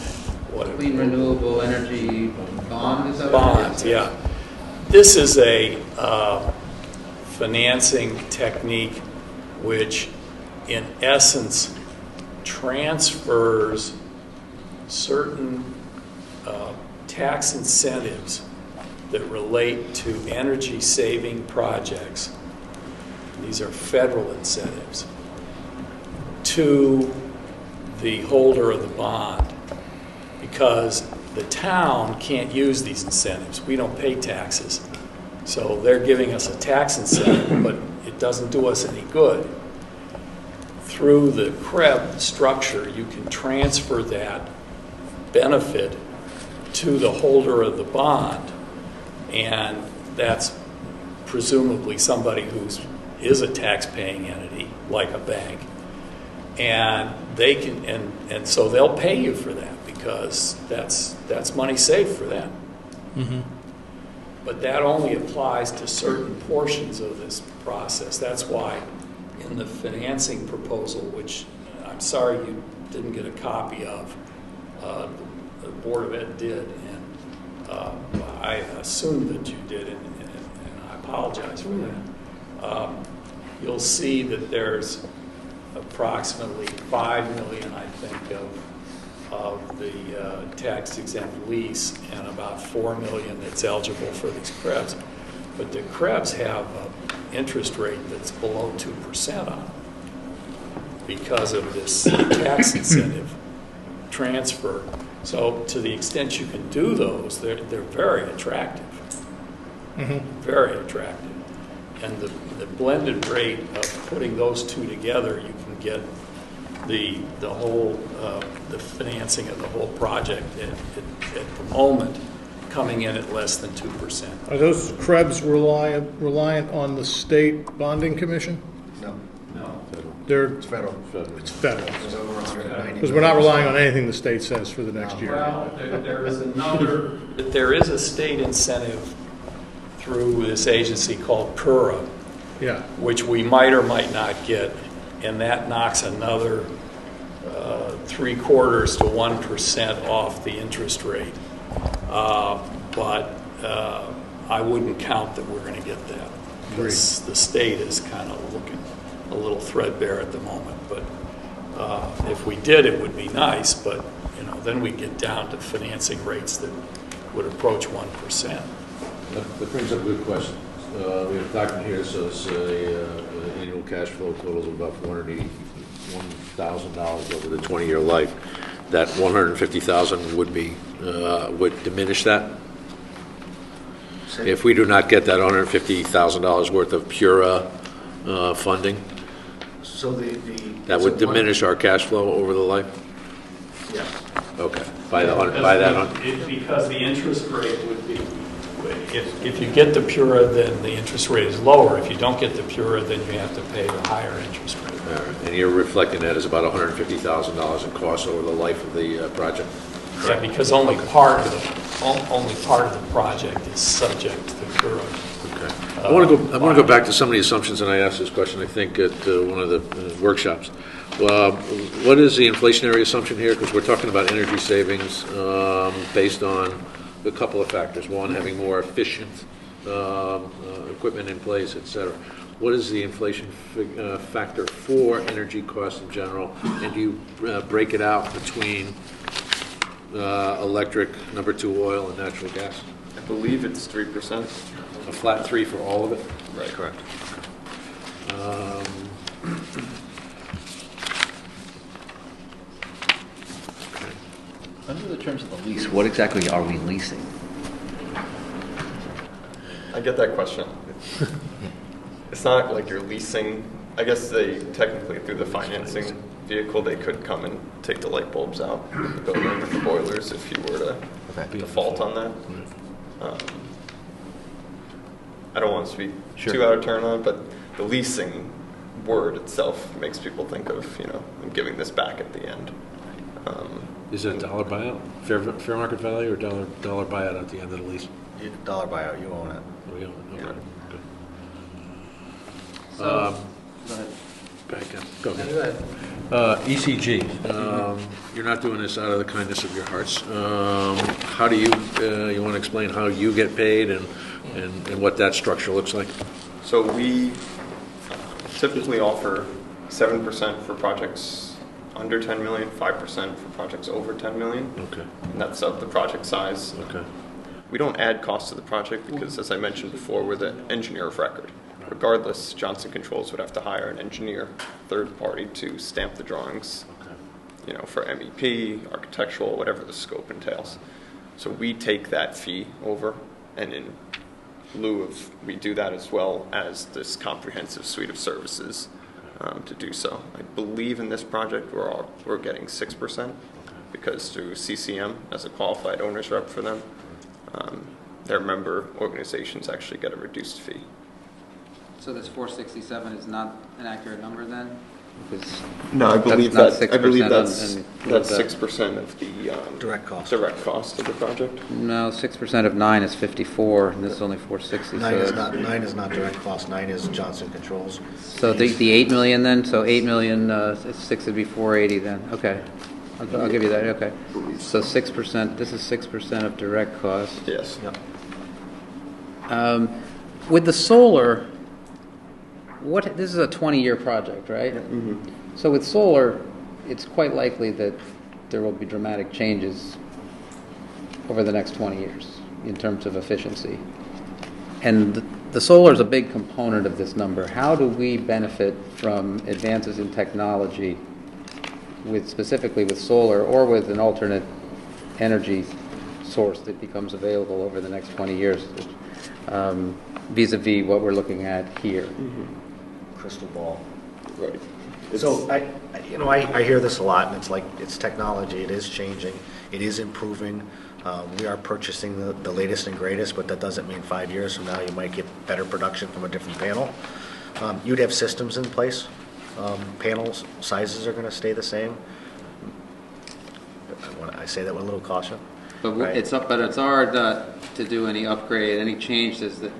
renewable energy bond, is that bonds, yeah. This is a financing technique which, in essence, transfers certain tax incentives that relate to energy-saving projects. These are federal incentives to the holder of the bond, because the town can't use these incentives. We don't pay taxes. So they're giving us a tax incentive, but it doesn't do us any good. Through the CREB structure, you can transfer that benefit to the holder of the bond, and that's presumably somebody who is a tax-paying entity, like a bank. And they can, and so they'll pay you for that because that's money saved for them. Mm-hmm. But that only applies to certain portions of this process. That's why in the financing proposal, which I'm sorry you didn't get a copy of, the Board of Ed did, and I assumed that you did, and I apologize for that. You'll see that there's approximately $5 million, I think, of the tax-exempt lease, and about $4 million that's eligible for these CREBs. But the CREBs have an interest rate that's below 2% on them because of this tax incentive transfer. So to the extent you can do those, they're very attractive. Mm-hmm. Very attractive. And the blended rate of putting those two together, you can get the whole, the financing of the whole project at the moment coming in at less than 2%. Are those CREBs reliant on the state bonding commission? No, They're, it's federal. it's federal. There's over 190 Because we're not relying on anything the state says for the next year. Well, there is a state incentive through this agency called PURA, Yeah. which we might or might not get, and that knocks another 3/4 to 1% off the interest rate. But I wouldn't count that we're going to get that, because the state is kind of looking a little threadbare at the moment. But if we did, it would be nice, but then we get down to financing rates that would approach 1%. That brings up a good question. We have a document here that says annual cash flow totals of about $481,000 over the 20-year life. That $150,000 would diminish that? If we do not get that $150,000 worth of PURA funding, So that would diminish our cash flow over the life? Yes. Okay. By that. Because the interest rate would be, if you get the PURA, then the interest rate is lower. If you don't get the PURA, then you have to pay the higher interest rate. All right. And you're reflecting that as about $150,000 in costs over the life of the project? Yeah, because only part of the project is subject to the PURA. Okay. I want to go back to some of the assumptions, and I asked this question, I think, at one of the workshops. What is the inflationary assumption here? Because we're talking about energy savings based on a couple of factors. One, having more efficient equipment in place, et cetera. What is the inflation factor for energy costs in general? And do you break it out between electric, number 2 oil, and natural gas? I believe it's 3%. A flat 3 for all of it? Right. Correct. Under the terms of the lease, what exactly are we leasing? I get that question. It's not like you're leasing. I guess they technically, through the financing vehicle, they could come and take the light bulbs out of the building with the boilers if you were to default on that. I don't want to speak too out of turn on it, but the leasing word itself makes people think of, I'm giving this back at the end. Is it a dollar buyout, fair market value, or dollar buyout at the end of the lease? Dollar buyout, you own it. We own it, okay. So, go ahead. Go ahead. ECG, you're not doing this out of the kindness of your hearts. How do you want to explain how you get paid and what that structure looks like? So we typically offer 7% for projects under 10 million, 5% for projects over 10 million. Okay. And that's of the project size. Okay. We don't add cost to the project because, as I mentioned before, we're the engineer of record. Regardless, Johnson Controls would have to hire an engineer, third party, to stamp the drawings, for MEP, architectural, whatever the scope entails. So we take that fee over, and in lieu of, we do that as well as this comprehensive suite of services to do so. I believe in this project we're getting 6% because through CCM as a qualified owner's rep for them, their member organizations actually get a reduced fee. So this 467 is not an accurate number then? No, I believe that's that's 6% that's 6% of the Direct cost. direct cost of the project. No, 6% of 9 is 54, and this is only 460. Nine is not direct cost. 9 is Johnson Controls. So the 8 million then, so 8 million, 6 would be 480 then, okay. I'll give you that, okay. So 6%, this is 6% of direct cost. Yes. Yep. With the solar, this is a 20-year project, right? Mm-hmm. So with solar, it's quite likely that there will be dramatic changes over the next 20 years in terms of efficiency. And the solar is a big component of this number. How do we benefit from advances in technology specifically with solar or with an alternate energy source that becomes available over the next 20 years? vis-a-vis what we're looking at here. Crystal ball. Right. So I hear this a lot, and it's like, it's technology, it is changing, it is improving. We are purchasing the latest and greatest, but that doesn't mean 5 years from now you might get better production from a different panel. You'd have systems in place. Panels sizes are going to stay the same. I say that with a little caution. But right? it's hard to do any upgrade, any changes that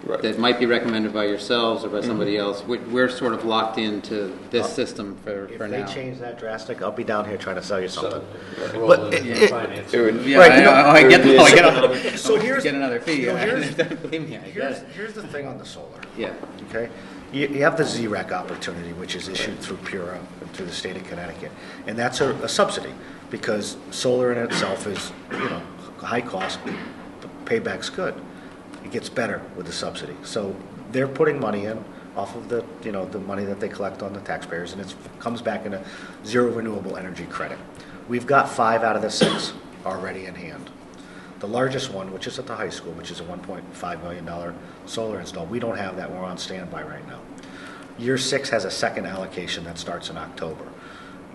Right. that might be recommended by yourselves or by somebody else. We're sort of locked into this system for If now. they change that drastic, I'll be down here trying to sell you something. But It would, Yeah, Right, I get So here's get another fee. here's, Believe me, I get it. here's the thing on the solar. Yeah. Okay, you have the ZREC opportunity, which is issued through PURA and through the state of Connecticut, and that's a subsidy because solar in itself is high cost, but payback's good. It gets better with the subsidy. So they're putting money in off of the the money that they collect on the taxpayers, and it comes back in a zero renewable energy credit. We've got 5 out of the 6 already in hand. The largest one, which is at the high school, which is a $1.5 million solar install, we don't have that. We're on standby right now. Year 6 has a second allocation that starts in October.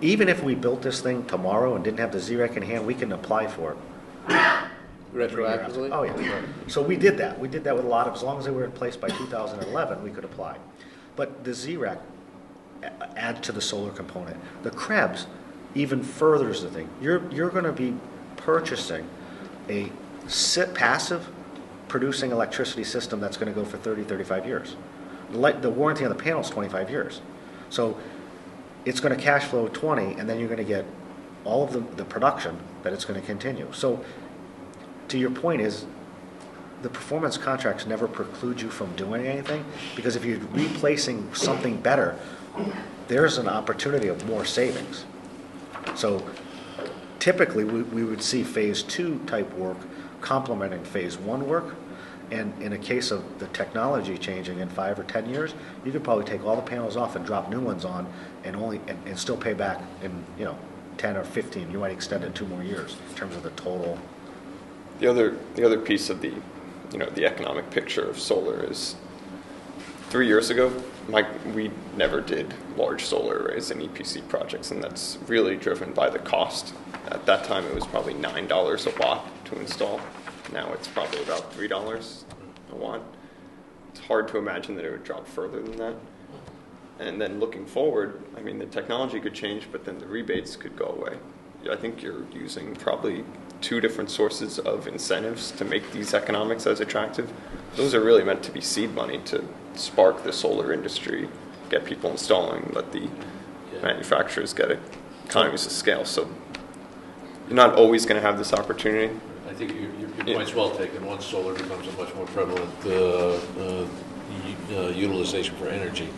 Even if we built this thing tomorrow and didn't have the ZREC in hand, we can apply for it. Retroactively? Oh, yeah. So we did that. We did that with a lot of, as long as they were in place by 2011, we could apply. But the ZREC add to the solar component. The Krebs even furthers the thing. You're going to be purchasing a passive producing electricity system that's going to go for 30, 35 years. The warranty on the panel is 25 years. So it's going to cash flow 20, and then you're going to get all of the production that it's going to continue. So to your point is, the performance contracts never preclude you from doing anything, because if you're replacing something better, there's an opportunity of more savings. So typically, we would see phase 2 type work complementing phase 1 work, and in a case of the technology changing in 5 or 10 years, you could probably take all the panels off and drop new ones on, and still pay back in 10 or 15. You might extend it 2 more years in terms of the total. the other piece of the economic picture of solar is 3 years ago, we never did large solar arrays and EPC projects, and that's really driven by the cost. At that time, it was probably $9 a watt to install. Now it's probably about $3 a watt. It's hard to imagine that it would drop further than that. And then looking forward, the technology could change, but then the rebates could go away. I think you're using probably 2 different sources of incentives to make these economics as attractive. Those are really meant to be seed money to spark the solar industry, get people installing, let the manufacturers get economies of scale. So you're not always going to have this opportunity. I think your point's well taken. Once solar becomes a much more prevalent utilization for energy,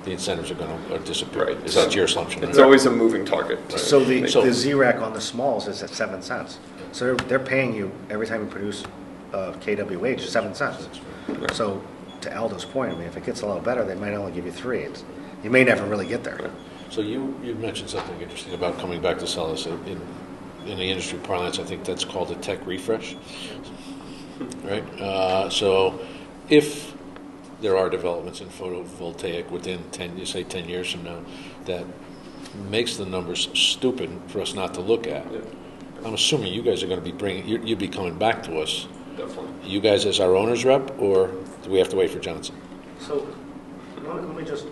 the incentives are going to disappear. Right. That's your assumption. It's always a moving target. Right. So the ZREC on the smalls is at 7 cents. So they're paying you every time you produce kW wage, 7 cents. Right. So to Aldo's point, if it gets a little better, they might only give you 3. You may never really get there. Right. So you mentioned something interesting about coming back to sell us. In the industry parlance, I think that's called a tech refresh, right? So if there are developments in photovoltaic within 10 years from now, that makes the numbers stupid for us not to look at. Yeah. I'm assuming you guys are going to be you'd be coming back to us. Definitely. You guys as our owner's rep, or do we have to wait for Johnson? So let me just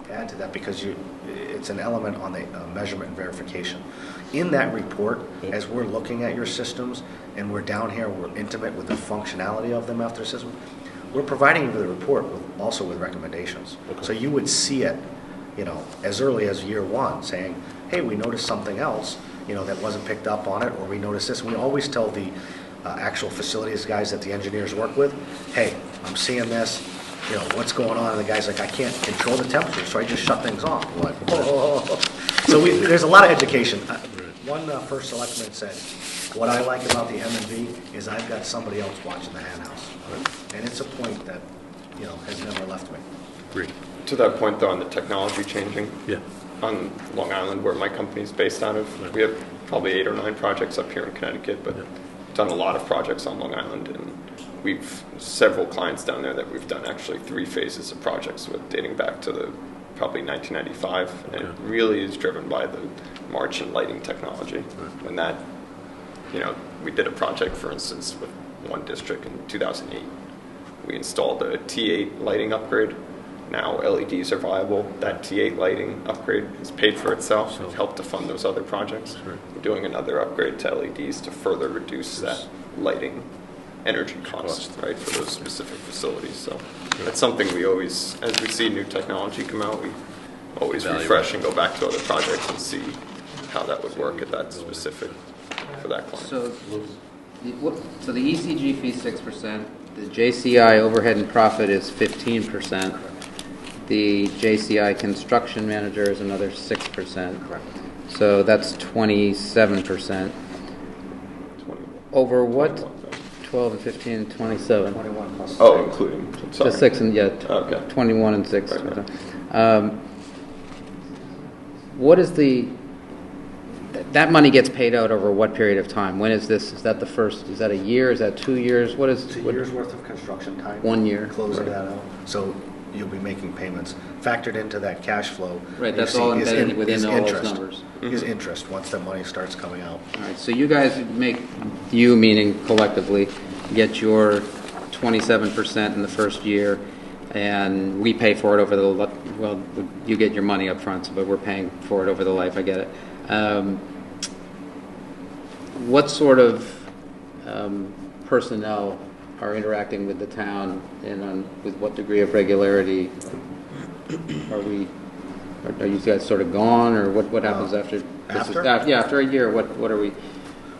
add to that, because it's an element on the measurement and verification. In that report, as we're looking at your systems and we're down here, we're intimate with the functionality of them after system, we're providing you with a report also with recommendations. Okay. So you would see it, as early as year 1, saying, hey, we noticed something else, that wasn't picked up on it, or we noticed this. And we always tell the actual facilities guys that the engineers work with, hey, I'm seeing this, what's going on? And the guy's like, I can't control the temperature, so I just shut things off. We're like, whoa. So there's a lot of education. One first selectman said, what I like about the M&V is I've got somebody else watching the hen house. And it's a point that, has never left me. Agreed. To that point, though, on the technology changing, Yeah. on Long Island, where my company's based out of, we have probably 8 or 9 projects up here in Connecticut, but done a lot of projects on Long Island, and we've several clients down there that we've done actually 3 phases of projects with, dating back to the probably 1995, and it really is driven by the march in lighting technology. When that, we did a project, for instance, with one district in 2008. We installed a T8 lighting upgrade. Now LEDs are viable. That T8 lighting upgrade has paid for itself. It's helped to fund those other projects. We're doing another upgrade to LEDs to further reduce that lighting energy cost, right, for those specific facilities. So that's something we always, as we see new technology come out, we always refresh and go back to other projects and see how that would work at that specific, for that client. So the ECG fee is 6%, the JCI overhead and profit is 15%, the JCI construction manager is another 6%. Correct. So that's 27%. Over what? 12 and 15, 27. 21 plus. Oh, including, sorry. The 6 and, Okay. 21 and 6. Right. What is that money gets paid out over what period of time? When is this? Is that the first? Is that a year? Is that 2 years? What is? 2 years worth of construction time. 1 year. Closing that out. So you'll be making payments factored into that cash flow. Right, that's all embedded within all those numbers. Is interest once the money starts coming out. All right, so you guys you meaning collectively, get your 27% in the first year, and we pay for it over you get your money up front, but we're paying for it over the life, I get it. What sort of personnel are interacting with the town, and with what degree of regularity are you guys sort of gone, or what happens after? After a year, what are we?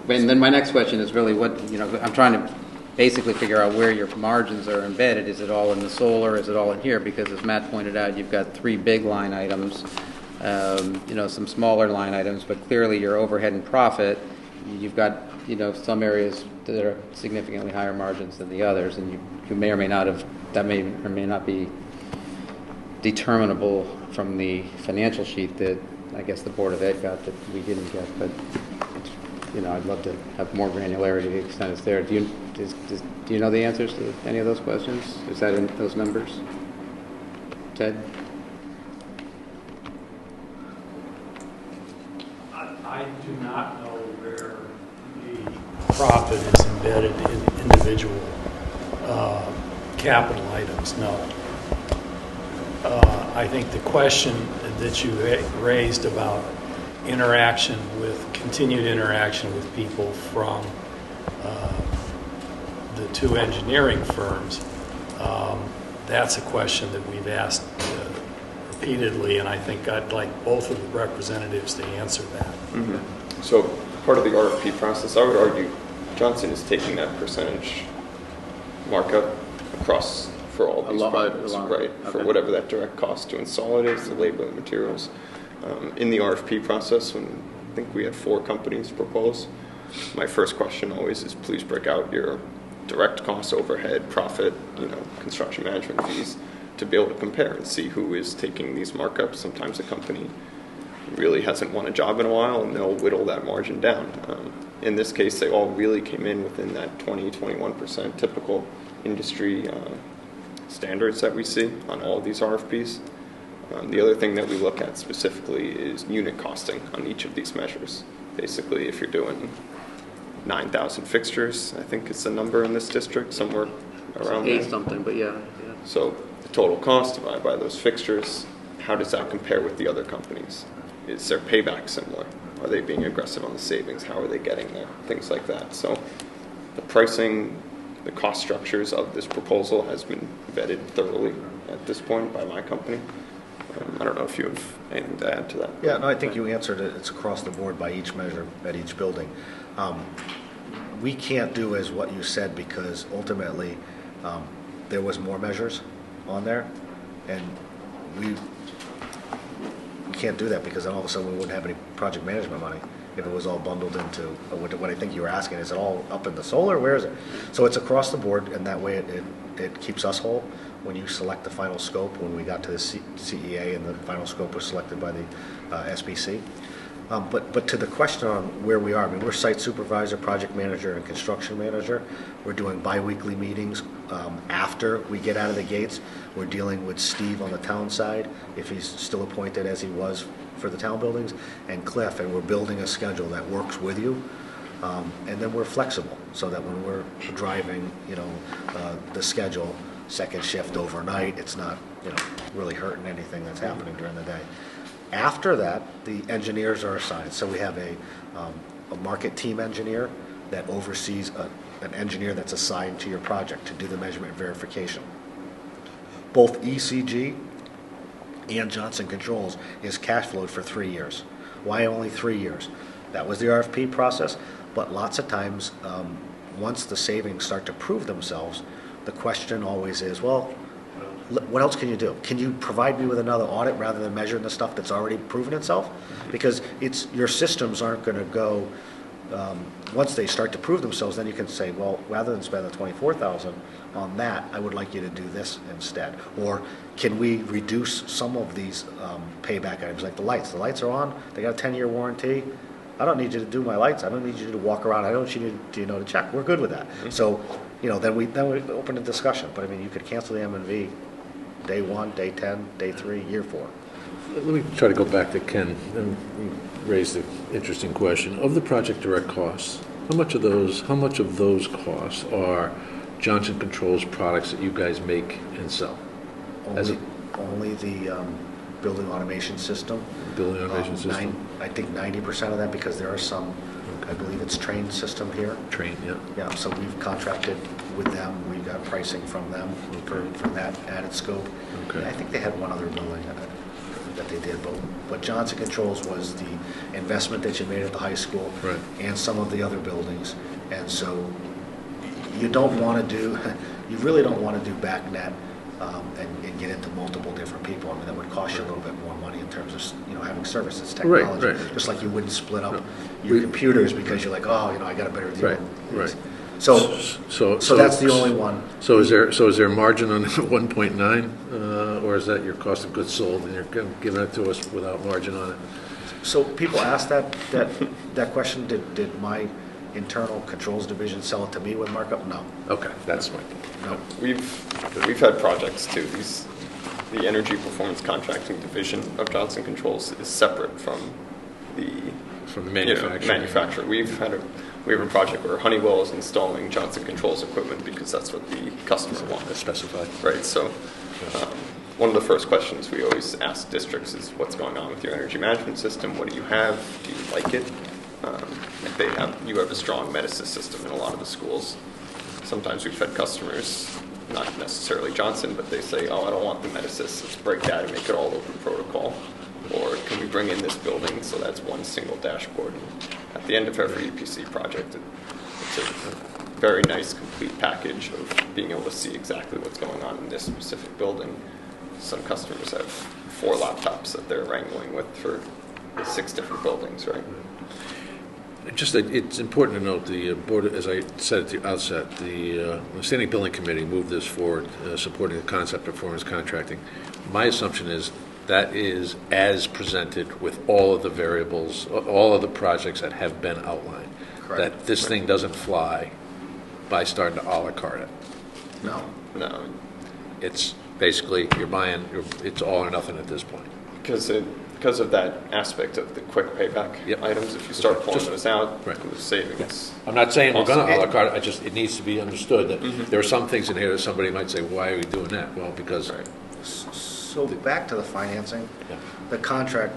And then my next question is really I'm trying to basically figure out where your margins are embedded. Is it all in the solar? Is it all in here? Because as Matt pointed out, you've got 3 big line items, some smaller line items, but clearly your overhead and profit, you've got some areas that are significantly higher margins than the others, and you may or may not have, that may or may not be determinable from the financial sheet that I guess the Board of Ed got that we didn't get, but I'd love to have more granularity to the extent it's there. Do you know the answers to any of those questions? Is that in those numbers? Ted? I do not know where the profit is embedded in individual capital items, no. I think the question that you raised about continued interaction with people from the 2 engineering firms, that's a question that we've asked repeatedly, and I think I'd like both of the representatives to answer that. Mm-hmm. So part of the RFP process, I would argue Johnson is taking that percentage markup across for all these projects, right? Okay. For whatever that direct cost to install it is, the labor and materials. In the RFP process, when I think we had 4 companies propose, my first question always is please break out your direct costs, overhead, profit, construction management fees, to be able to compare and see who is taking these markups. Sometimes a company really hasn't won a job in a while, and they'll whittle that margin down. In this case, they all really came in within that 20-21% typical industry standards that we see on all of these RFPs. The other thing that we look at specifically is unit costing on each of these measures. Basically, if you're doing 9,000 fixtures, I think it's the number in this district, somewhere around there. 8 something, but yeah. So the total cost divided by those fixtures, how does that compare with the other companies? Is their payback similar? Are they being aggressive on the savings? How are they getting there? Things like that. So the pricing, the cost structures of this proposal has been vetted thoroughly at this point by my company. I don't know if you have anything to add to that. Yeah, no, I think you answered it. It's across the board by each measure at each building. We can't do as what you said because ultimately there was more measures on there, and we can't do that because then all of a sudden we wouldn't have any project management money if it was all bundled into what I think you were asking. Is it all up in the solar? Where is it? So it's across the board, and that way it keeps us whole. When you select the final scope, when we got to the CEA and the final scope was selected by the SBC, But to the question on where we are, I mean, we're site supervisor, project manager, and construction manager. We're doing bi-weekly meetings after we get out of the gates. We're dealing with Steve on the town side, if he's still appointed as he was for the town buildings, and Cliff, and we're building a schedule that works with you. And then we're flexible, so that when we're driving, the schedule, second shift overnight, it's not, really hurting anything that's happening during the day. After that, the engineers are assigned. So we have a market team engineer that oversees an engineer that's assigned to your project to do the measurement verification. Both ECG and Johnson Controls is cash flowed for 3 years. Why only 3 years? That was the RFP process, but lots of times, once the savings start to prove themselves, the question always is, well, what else can you do? Can you provide me with another audit rather than measuring the stuff that's already proven itself? Because your systems aren't going to go, once they start to prove themselves, then you can say, well, rather than spend the $24,000 on that, I would like you to do this instead. Or can we reduce some of these payback items, like the lights? The lights are on, they got a 10-year warranty. I don't need you to do my lights. I don't need you to walk around. I don't need you to check. We're good with that. So, then we open a discussion. But I mean, you could cancel the M&V day 1, day 10, day 3, year 4. Let me try to go back to Ken and raise the interesting question. Of the project direct costs, how much of those costs are Johnson Controls products that you guys make and sell? Only the building automation system. Building automation system? I think 90% of that, because there are some, I believe it's Train system here. Train, yeah. Yeah, so we've contracted with them. We got pricing from them for that added scope. Okay. I think they had one other building that they did, but Johnson Controls was the investment that you made at the high school, right, and some of the other buildings. And so you really don't want to do back net and get into multiple different people. I mean, that would cost you a little bit more money in terms of having services, technology. Right. Just like you wouldn't split up your computers because you're like, I got a better deal. Right. So that's the only one. So is there margin on 1.9, or is that your cost of goods sold and you're giving it to us without margin on it? So people ask that question. Did my internal controls division sell it to me with markup? No. Okay, that's my point. No. We've had projects too. The energy performance contracting division of Johnson Controls is separate from the manufacturer. We have a project where Honeywell is installing Johnson Controls equipment because that's what the customer wanted. Specified. Right. So one of the first questions we always ask districts is, what's going on with your energy management system? What do you have? Do you like it? You have a strong Metasys system in a lot of the schools. Sometimes we've had customers, not necessarily Johnson, but they say, I don't want the Metasys. Let's break that and make it all open protocol. Or can we bring in this building so that's one single dashboard? And at the end of every EPC project, it's a very nice, complete package of being able to see exactly what's going on in this specific building. Some customers have 4 laptops that they're wrangling with for 6 different buildings, right? It's important to note the board, as I said at the outset, the Standing Building Committee moved this forward, supporting the concept of performance contracting. My assumption is that is as presented with all of the variables, all of the projects that have been outlined. Correct. That this thing doesn't fly by starting to a la carte it. No. It's basically it's all or nothing at this point. Because of that aspect of the quick payback items, if you start pulling those out, the savings. I'm not saying we're going to a la carte. It needs to be understood that there are some things in here that somebody might say, why are we doing that? Well, because... Right. So back to the financing, the contract,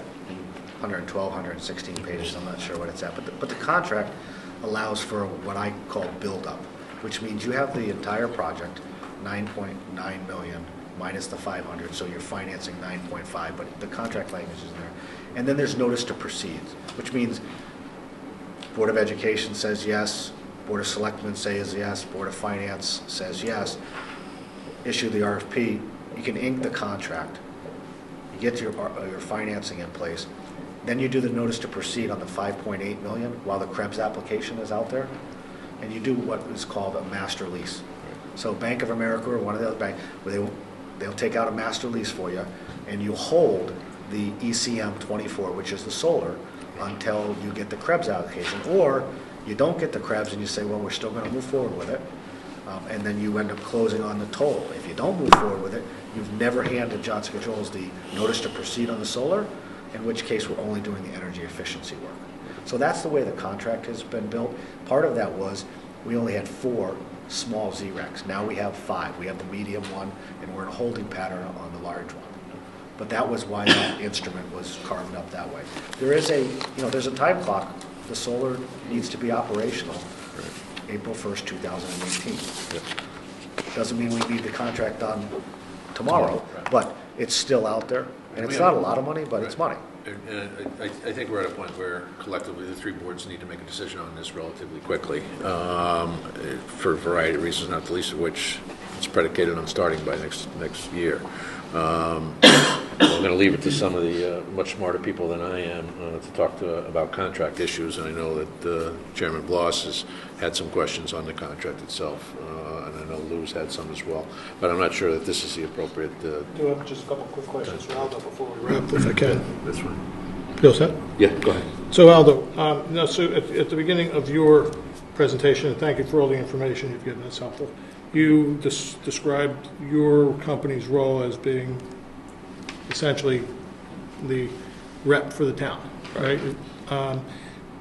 112, 116 pages, I'm not sure what it's at, but the contract allows for what I call build-up, which means you have the entire project, 9.9 million, minus the 500, so you're financing 9.5, but the contract language is there. And then there's notice to proceed, which means Board of Education says yes, Board of Selectmen says yes, Board of Finance says yes, issue the RFP, you can ink the contract, you get your financing in place, then you do the notice to proceed on the 5.8 million while the Krebs application is out there, and you do what is called a master lease. So Bank of America or one of the other banks, where they'll take out a master lease for you, and you hold the ECM 24, which is the solar, until you get the Krebs allocation. Or you don't get the Krebs and you say, well, we're still going to move forward with it. And then you end up closing on the total. If you don't move forward with it, you've never handed Johnson Controls the notice to proceed on the solar, in which case we're only doing the energy efficiency work. So that's the way the contract has been built. Part of that was we only had 4 small ZRECs. Now we have 5. We have the medium one, and we're in a holding pattern on the large one. But that was why that instrument was carved up that way. There is there's a time clock. The solar needs to be operational April 1st, 2018. Doesn't mean we need the contract done tomorrow, but it's still out there. And it's not a lot of money, but it's money. And I think we're at a point where collectively the 3 boards need to make a decision on this relatively quickly for a variety of reasons, not the least of which it's predicated on starting by next year. I'm going to leave it to some of the much smarter people than I am to talk about contract issues, and I know that Chairman Bloss has had some questions on the contract itself, and I know Lou's had some as well, but I'm not sure that this is the appropriate... I do have just a couple quick questions for Aldo before we wrap, if I can. That's fine. Feel set? Yeah, go ahead. So Aldo, so at the beginning of your presentation, and thank you for all the information you've given, it's helpful, you described your company's role as being essentially the rep for the town, right?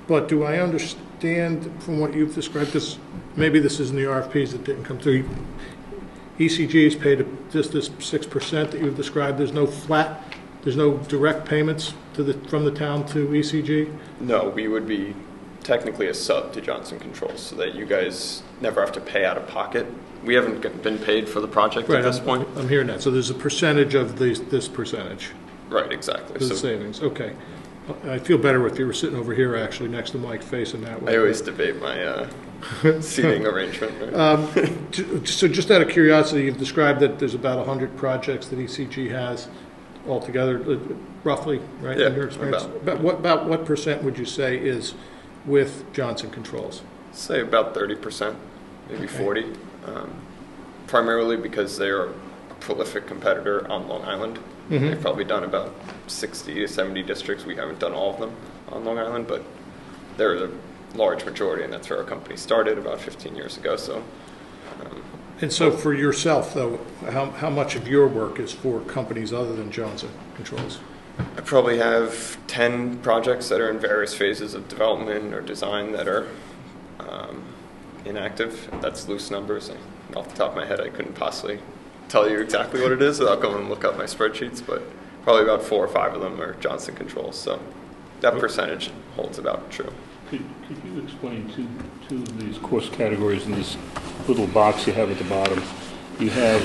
But do I understand from what you've described, maybe this is in the RFPs that didn't come through, ECG is paid just this 6% that you've described, there's no direct payments from the town to ECG? No, we would be technically a sub to Johnson Controls, so that you guys never have to pay out of pocket. We haven't been paid for the project at this point. I'm hearing that. So there's a percentage of this percentage. Right, exactly. For the savings. Okay. I feel better if you were sitting over here, actually, next to Mike, facing that way. I always debate my seating arrangement. Right? So just out of curiosity, you've described that there's about 100 projects that ECG has altogether, roughly, right? Yeah, in your experience? About what percent would you say is with Johnson Controls? Say about 30%, maybe 40. Primarily because they're a prolific competitor on Long Island. Mm-hmm. They've probably done about 60 to 70 districts. We haven't done all of them on Long Island, but they're the large majority, and that's where our company started about 15 years ago. So, and so for yourself, though, how much of your work is for companies other than Johnson Controls? I probably have 10 projects that are in various phases of development or design that are inactive. That's loose numbers. And off the top of my head, I couldn't possibly tell you exactly what it is without going and look up my spreadsheets, but probably about 4 or 5 of them are Johnson Controls. So that percentage holds about true. Could you explain two of these cost categories in this little box you have at the bottom? You have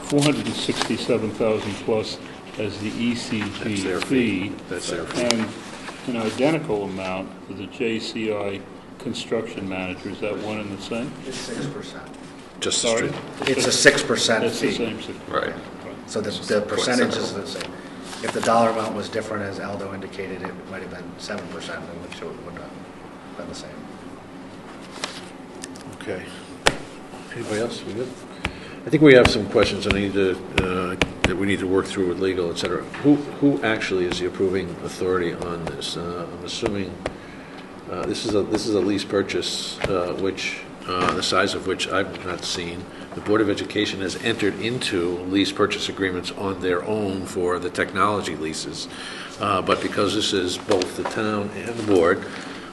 467,000 plus as the ECG fee. That's their fee. And an identical amount for the JCI construction manager. Is that one and the same? It's 6%. Just the Sorry? street. It's a 6% That's the fee. same. 6%. Right. So the percentage is the same. If the dollar amount was different, as Aldo indicated, it might have been 7%, in which it would have been the same. Okay. Anybody else? We good? I think we have some questions that we need to work through with legal, et cetera. Who actually is the approving authority on this? I'm assuming this is a lease purchase, which the size of which I've not seen. The Board of Education has entered into lease purchase agreements on their own for the technology leases, but because this is both the town and the board,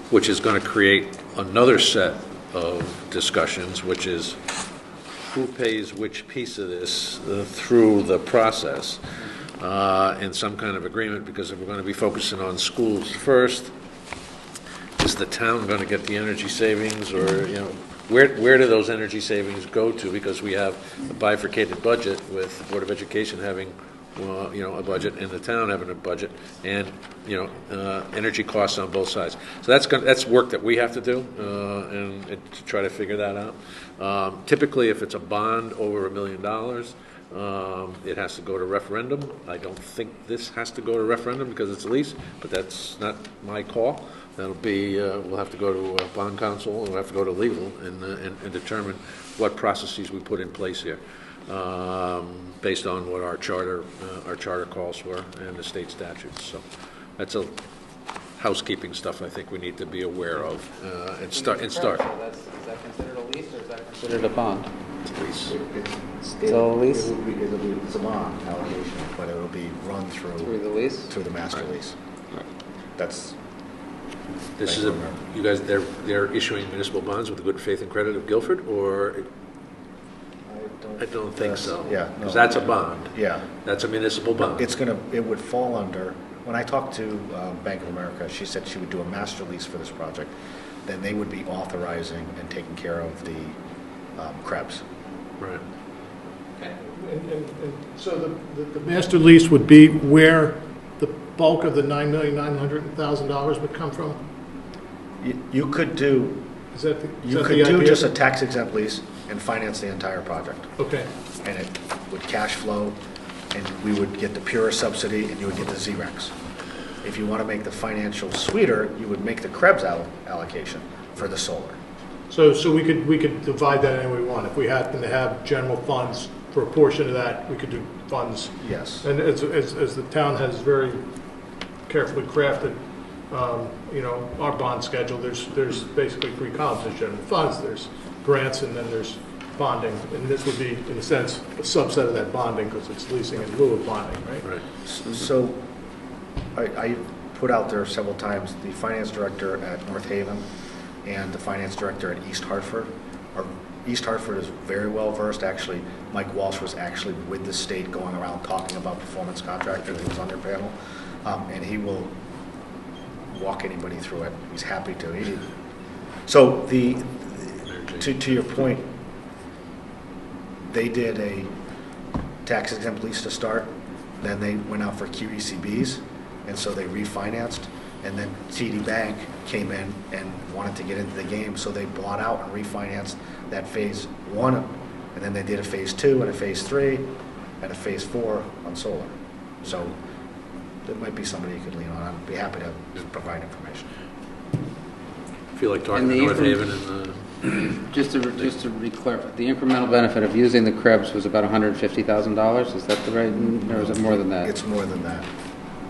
which is going to create another set of discussions, which is who pays which piece of this through the process, in some kind of agreement, because if we're going to be focusing on schools first, is the town going to get the energy savings, or, where do those energy savings go to? Because we have a bifurcated budget with the Board of Education having, a budget, and the town having a budget, and energy costs on both sides. So that's work that we have to do, and to try to figure that out. Typically, if it's a bond over $1 million, it has to go to referendum. I don't think this has to go to referendum because it's a lease, but that's not my call. That'll be, we'll have to go to bond counsel, and we'll have to go to legal and determine what processes we put in place here, based on what our charter calls for and the state statutes. So that's housekeeping stuff I think we need to be aware of and start. Is that considered a lease or is that considered a bond? Still a lease? It's a bond allocation, but it'll be run Through the lease? through the master lease. That's, This is you guys, they're issuing municipal bonds with the good faith and credit of Guilford, or? I don't think so. Yeah. Because that's a bond. yeah. That's a municipal bond. It would fall under, when I talked to Bank of America, she said she would do a master lease for this project. Then they would be authorizing and taking care of the Krebs. Right. And so the master lease would be where the bulk of the $9,900,000 would come from? You could do, Is that the you is that could the do idea? just a tax exempt lease and finance the entire project. Okay. And it would cash flow, and we would get the pure subsidy, and you would get the Z-Rex. If you want to make the financial sweeter, you would make the Krebs allocation for the solar. So we could divide that any way we want. If we happen to have general funds for a portion of that, we could do funds. Yes. And as the town has very carefully crafted, our bond schedule, there's basically three columns. There's general funds, there's grants, and then there's bonding. And this would be, in a sense, a subset of that bonding because it's leasing in lieu of bonding, right? Right. So I put out there several times, the finance director at North Haven and the finance director at East Hartford. East Hartford is very well versed. Actually, Mike Walsh was actually with the state going around talking about performance contractors. He was on their panel. And he will walk anybody through it. He's happy to. So to your point, they did a tax exempt lease to start. Then they went out for QECBs, and so they refinanced. And then TD Bank came in and wanted to get into the game, so they bought out and refinanced that phase one, and then they did a phase 2 and a phase 3 and a phase 4 on solar. So there might be somebody you could lean on. I'd be happy to provide information. I feel like talking And to the North increment- Haven and Just to re-clarify, the incremental benefit of using the Krebs was about $150,000, is that the right, or is it more than that? It's more than that.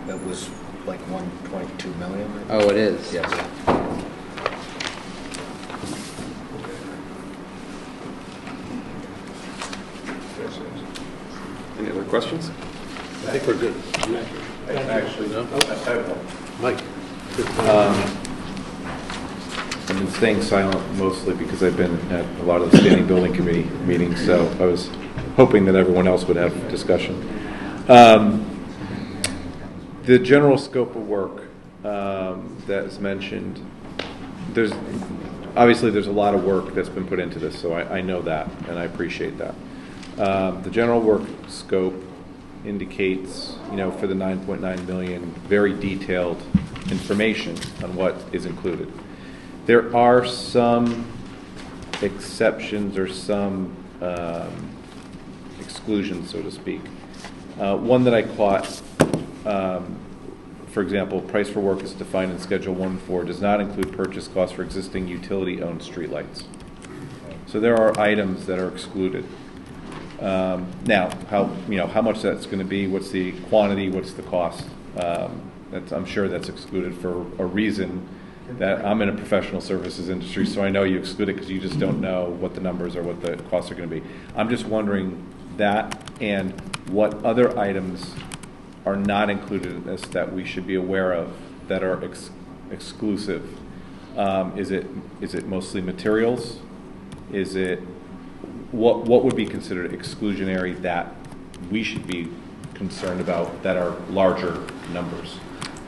It was like 1.2 million. I think. Oh, it is? Yes. Any other questions? I think we're good. Actually, No? I have one. Mike? I've been staying silent mostly because I've been at a lot of the standing building committee meetings, so I was hoping that everyone else would have discussion. The general scope of work that is mentioned, there's a lot of work that's been put into this, so I know that, and I appreciate that. The general work scope indicates, for the 9.9 million, very detailed information on what is included. There are some exceptions or some exclusions, so to speak. One that I caught, for example, price for work is defined in Schedule 1.4 does not include purchase costs for existing utility-owned streetlights. So there are items that are excluded. Now, how much that's going to be, what's the quantity, what's the cost? I'm sure that's excluded for a reason. That I'm in a professional services industry, so I know you exclude it because you just don't know what the numbers or what the costs are going to be. I'm just wondering that and what other items are not included in this that we should be aware of that are exclusive. Is it mostly materials? Is it what would be considered exclusionary that we should be concerned about that are larger numbers?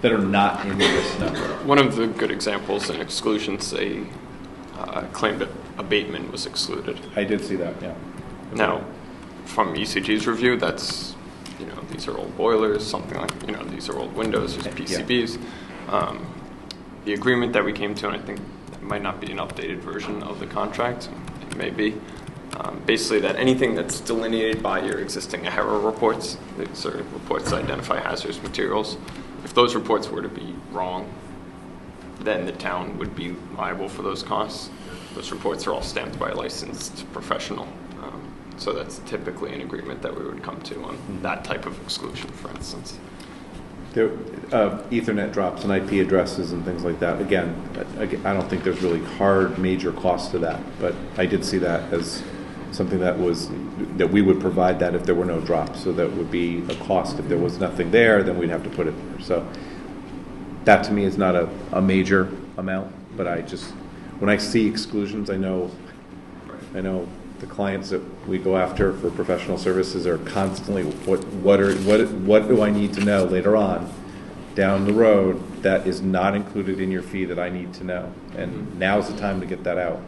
That are not in this number. One of the good examples in exclusions, they claimed that abatement was excluded. I did see that, yeah. Now, from ECG's review, that's, these are old boilers, something like, these are old windows, there's PCBs. The agreement that we came to, and I think that might not be an updated version of the contract, it may be, basically that anything that's delineated by your existing HERA reports, these are reports that identify hazardous materials, if those reports were to be wrong, then the town would be liable for those costs. Those reports are all stamped by a licensed professional. So that's typically an agreement that we would come to on that type of exclusion, for instance. There, Ethernet drops and IP addresses and things like that. Again, I don't think there's really hard major cost to that, but I did see that as something that we would provide that if there were no drops. So that would be a cost. If there was nothing there, then we'd have to put it there. So that to me is not a major amount, but when I see exclusions, I know the clients that we go after for professional services are constantly, what do I need to know later on down the road that is not included in your fee that I need to know? And now's the time to get that out.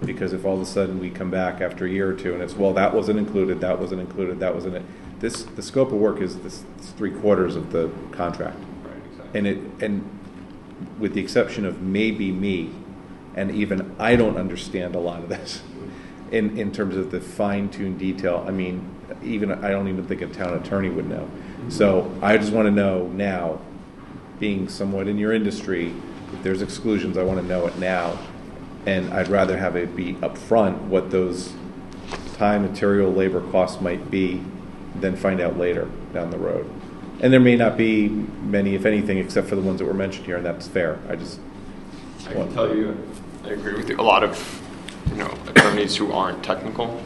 Because if all of a sudden we come back after a year or two and it's, well, that wasn't included, that wasn't included, that wasn't it. The scope of work is this 3/4 of the contract. Right, exactly. And with the exception of maybe me, and even I don't understand a lot of this in terms of the fine-tuned detail. I mean, I don't even think a town attorney would know. So I just want to know now, being somewhat in your industry, if there's exclusions, I want to know it now. And I'd rather have it be upfront what those time, material, labor costs might be than find out later down the road. And there may not be many, if anything, except for the ones that were mentioned here, and that's fair. I can tell you, I agree with you. A lot of attorneys who aren't technical,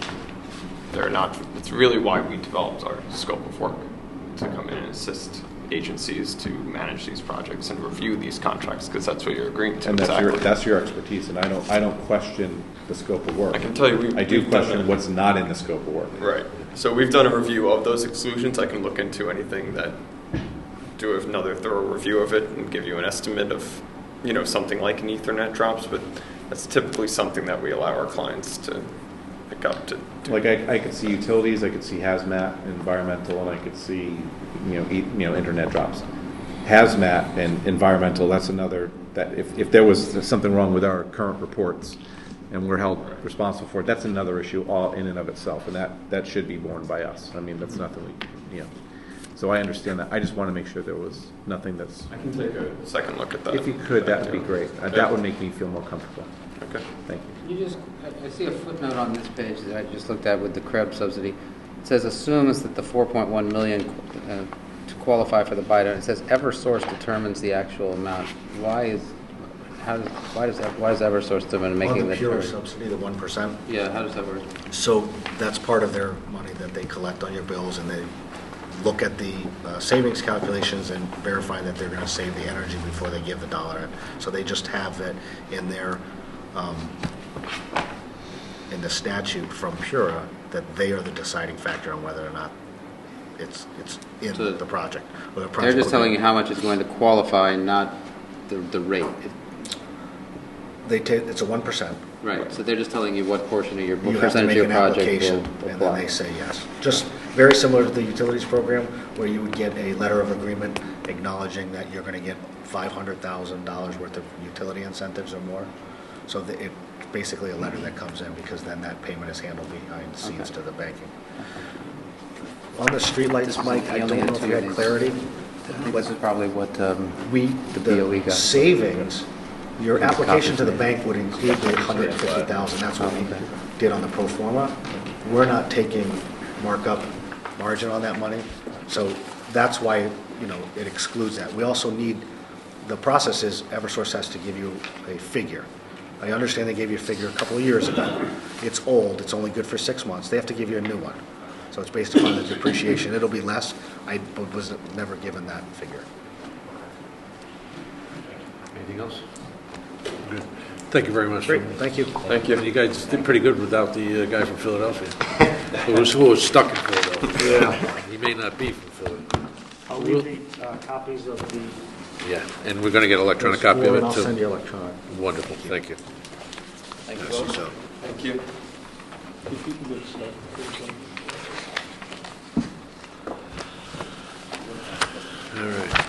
they're not. It's really why we developed our scope of work, to come in and assist agencies to manage these projects and review these contracts, because that's what you're agreeing to. And exactly. that's your expertise, and I don't question the scope of work. I can tell you, I do question what's not in the scope of work. Right. So we've done a review of those exclusions. I can look into anything do another thorough review of it and give you an estimate of, something like an Ethernet drops, but that's typically something that we allow our clients to pick up to do. Like I could see utilities, I could see hazmat, environmental, and I could see internet drops. Hazmat and environmental, that's another, that if there was something wrong with our current reports and we're held responsible for it, that's another issue all in and of itself, and that should be borne by us. I mean, that's nothing so I understand that. I just want to make sure there was nothing that's. I can take a second look at that. If you could, that would be great. That would make me feel more comfortable. Okay. Thank you. I see a footnote on this page that I just looked at with the Krebs subsidy. It says assumes that the 4.1 million to qualify for the buy-down. It says EverSource determines the actual amount. Why does EverSource determine making On the that pure charge? subsidy, the 1%. Yeah, how does that work? So that's part of their money that they collect on your bills, and they look at the savings calculations and verify that they're going to save the energy before they give the dollar in. So they just have it in their in the statute from Pura that they are the deciding factor on whether or not it's in So the project. Or the project They're just telling you will how much is going to qualify, not the rate. be- it's a 1%. Right. So they're just telling you what portion of your, You what have to percentage make of an your project application, will and then apply. they say yes. Just very similar to the utilities program, where you would get a letter of agreement acknowledging that you're going to get $500,000 worth of utility incentives or more. So it's basically a letter that comes in, because then that payment is handled behind the scenes to the banking. On the streetlights, Mike, I don't know if you had clarity. I think this is probably what the BOE The got. savings, your There's a application copy to the for bank would include the 150,000. That's what we did on the pro forma. We're not taking markup margin on that money, so that's why, it excludes that. We also need, the process is EverSource has to give you a figure. I understand they gave you a figure a couple of years ago. It's old, it's only good for 6 months. They have to give you a new one. So it's based upon the depreciation. It'll be less. I was never given that figure. Anything else? Good. Thank you very much. Great, thank you. Thank you. You guys did pretty good without the guy from Philadelphia, who was stuck in Philadelphia. Yeah. He may not be from Philadelphia. I'll leave the copies of the. Yeah, and we're going to get an electronic copy of it, And I'll too. send you electronic. Wonderful, thank you. Thank you. Yes, so- Thank you. If you can get started, please. All right.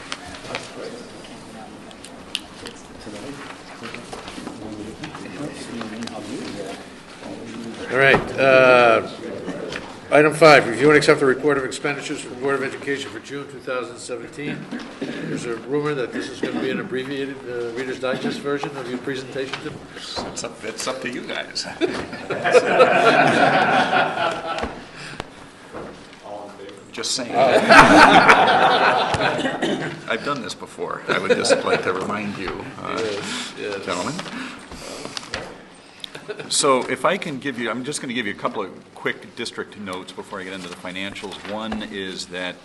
All right, item 5, review and accept the report of expenditures for the Board of Education for June 2017. There's a rumor that this is going to be an abbreviated Reader's Digest version of your presentation. It's up to you guys. just saying. I've done this before. I would just like to remind you, gentlemen. So if I can give you, I'm just going to give you a couple of quick district notes before I get into the financials. One is that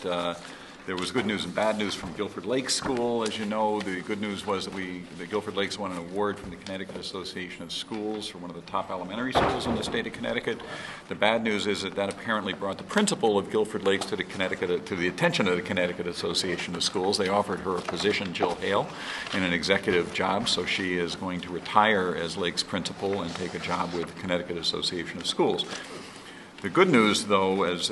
there was good news and bad news from Guilford Lakes School. As you know, the good news was that the Guilford Lakes won an award from the Connecticut Association of Schools for one of the top elementary schools in the state of Connecticut. The bad news is that apparently brought the principal of Guilford Lakes to the attention of the Connecticut Association of Schools. They offered her a position, Jill Hale, in an executive job, so she is going to retire as Lakes principal and take a job with the Connecticut Association of Schools. The good news, though, as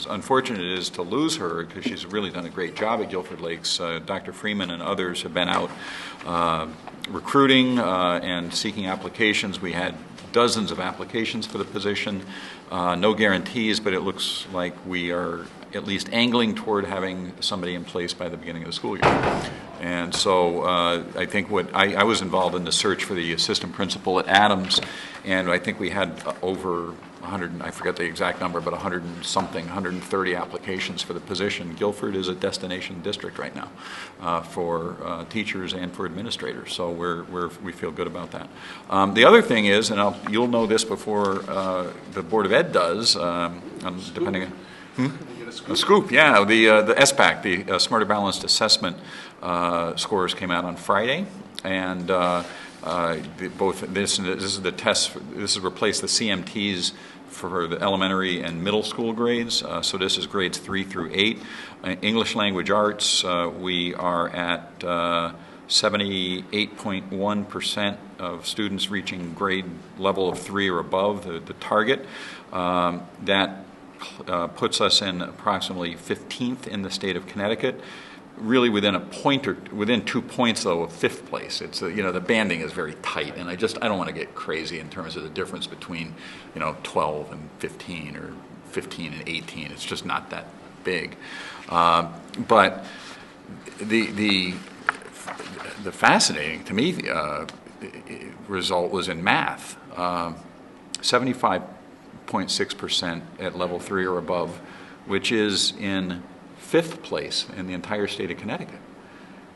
unfortunate it is to lose her, because she's really done a great job at Guilford Lakes, Dr. Freeman and others have been out recruiting and seeking applications. We had dozens of applications for the position, no guarantees, but it looks like we are at least angling toward having somebody in place by the beginning of the school year. And so I think I was involved in the search for the assistant principal at Adams, and I think we had over 100, I forget the exact number, but 130 applications for the position. Guilford is a destination district right now for teachers and for administrators, so we feel good about that. The other thing is, and you'll know this before the Board of Ed does, depending on... A scoop, yeah. The SBAC, the Smarter Balanced Assessment scores came out on Friday, and this is the test. This has replaced the CMTs for the elementary and middle school grades. So this is grades 3 through 8. English Language Arts, we are at 78.1% of students reaching grade level of 3 or above the target. That puts us in approximately 15th in the state of Connecticut, really within 2 points though of 5th place. It's the banding is very tight, and I don't want to get crazy in terms of the difference between 12 and 15 or 15 and 18. It's just not that big. But the fascinating to me result was in math. 75.6% at level 3 or above, which is in 5th place in the entire state of Connecticut.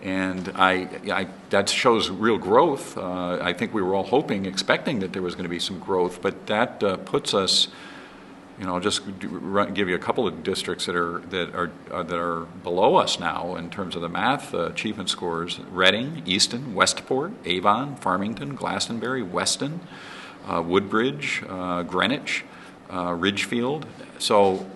And that shows real growth. I think we were all expecting that there was going to be some growth, but that puts us, I'll just give you a couple of districts that are below us now in terms of the math achievement scores: Reading, Easton, Westport, Avon, Farmington, Glastonbury, Weston, Woodbridge, Greenwich, Ridgefield. So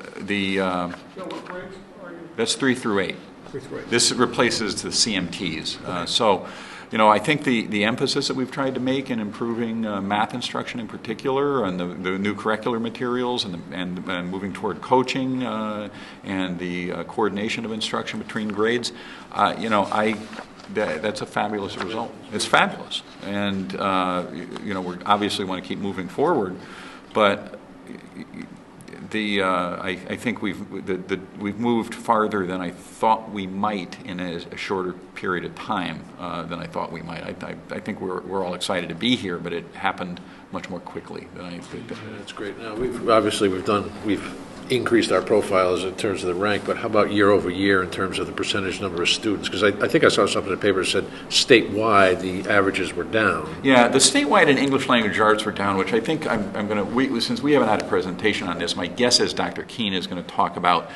that's 3 through 8. 3 through 8. This replaces the CMTs. So, I think the emphasis that we've tried to make in improving math instruction in particular, and the new curricular materials, and moving toward coaching and the coordination of instruction between grades, that's a fabulous result. It's fabulous, and we obviously want to keep moving forward, but I think we've moved farther than I thought we might in a shorter period of time than I thought we might. I think we're all excited to be here, but it happened much more quickly than I think. That's great. Now we've increased our profiles in terms of the rank, but how about year over year in terms of the percentage number of students? Because I think I saw something in the paper that said statewide the averages were down. Yeah, the statewide and English Language Arts were down, which I think I'm going to, since we haven't had a presentation on this, my guess is Dr. Keene is going to talk about,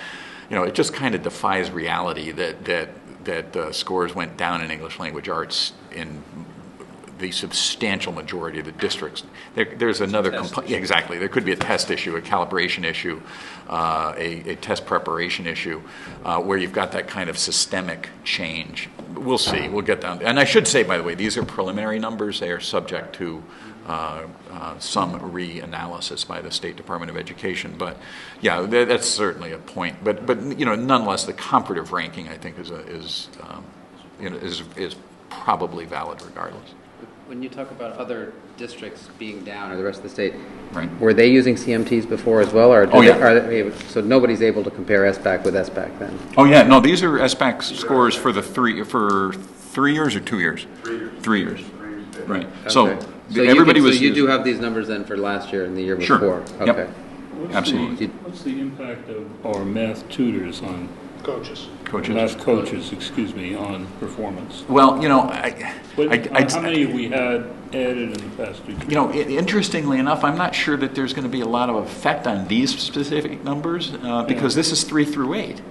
it just kind of defies reality that scores went down in English Language Arts in the substantial majority of the districts. There's another complaint. Exactly. There could be a test issue, a calibration issue, a test preparation issue, where you've got that kind of systemic change. We'll see. We'll get down. And I should say, by the way, these are preliminary numbers. They are subject to some reanalysis by the State Department of Education. But yeah, that's certainly a point. But nonetheless, the comparative ranking, I think, is probably valid regardless. When you talk about other districts being down, or the rest of the state, right, were they using CMTs before as well, or so nobody's able to compare SBAC with SBAC then? Oh yeah, no, these are SBAC scores for 3 years or 2 years? 3 years. Right. Okay. So everybody was. So you do have these numbers then for last year and the year before. Sure. Okay. Yep. Absolutely. What's the impact of our math tutors on, Coaches. Coaches. math coaches, excuse me, on performance? Well, you know, How many have we had added in the past 2 years? You know, interestingly enough, I'm not sure that there's going to be a lot of effect on these specific numbers because this is 3 through 8.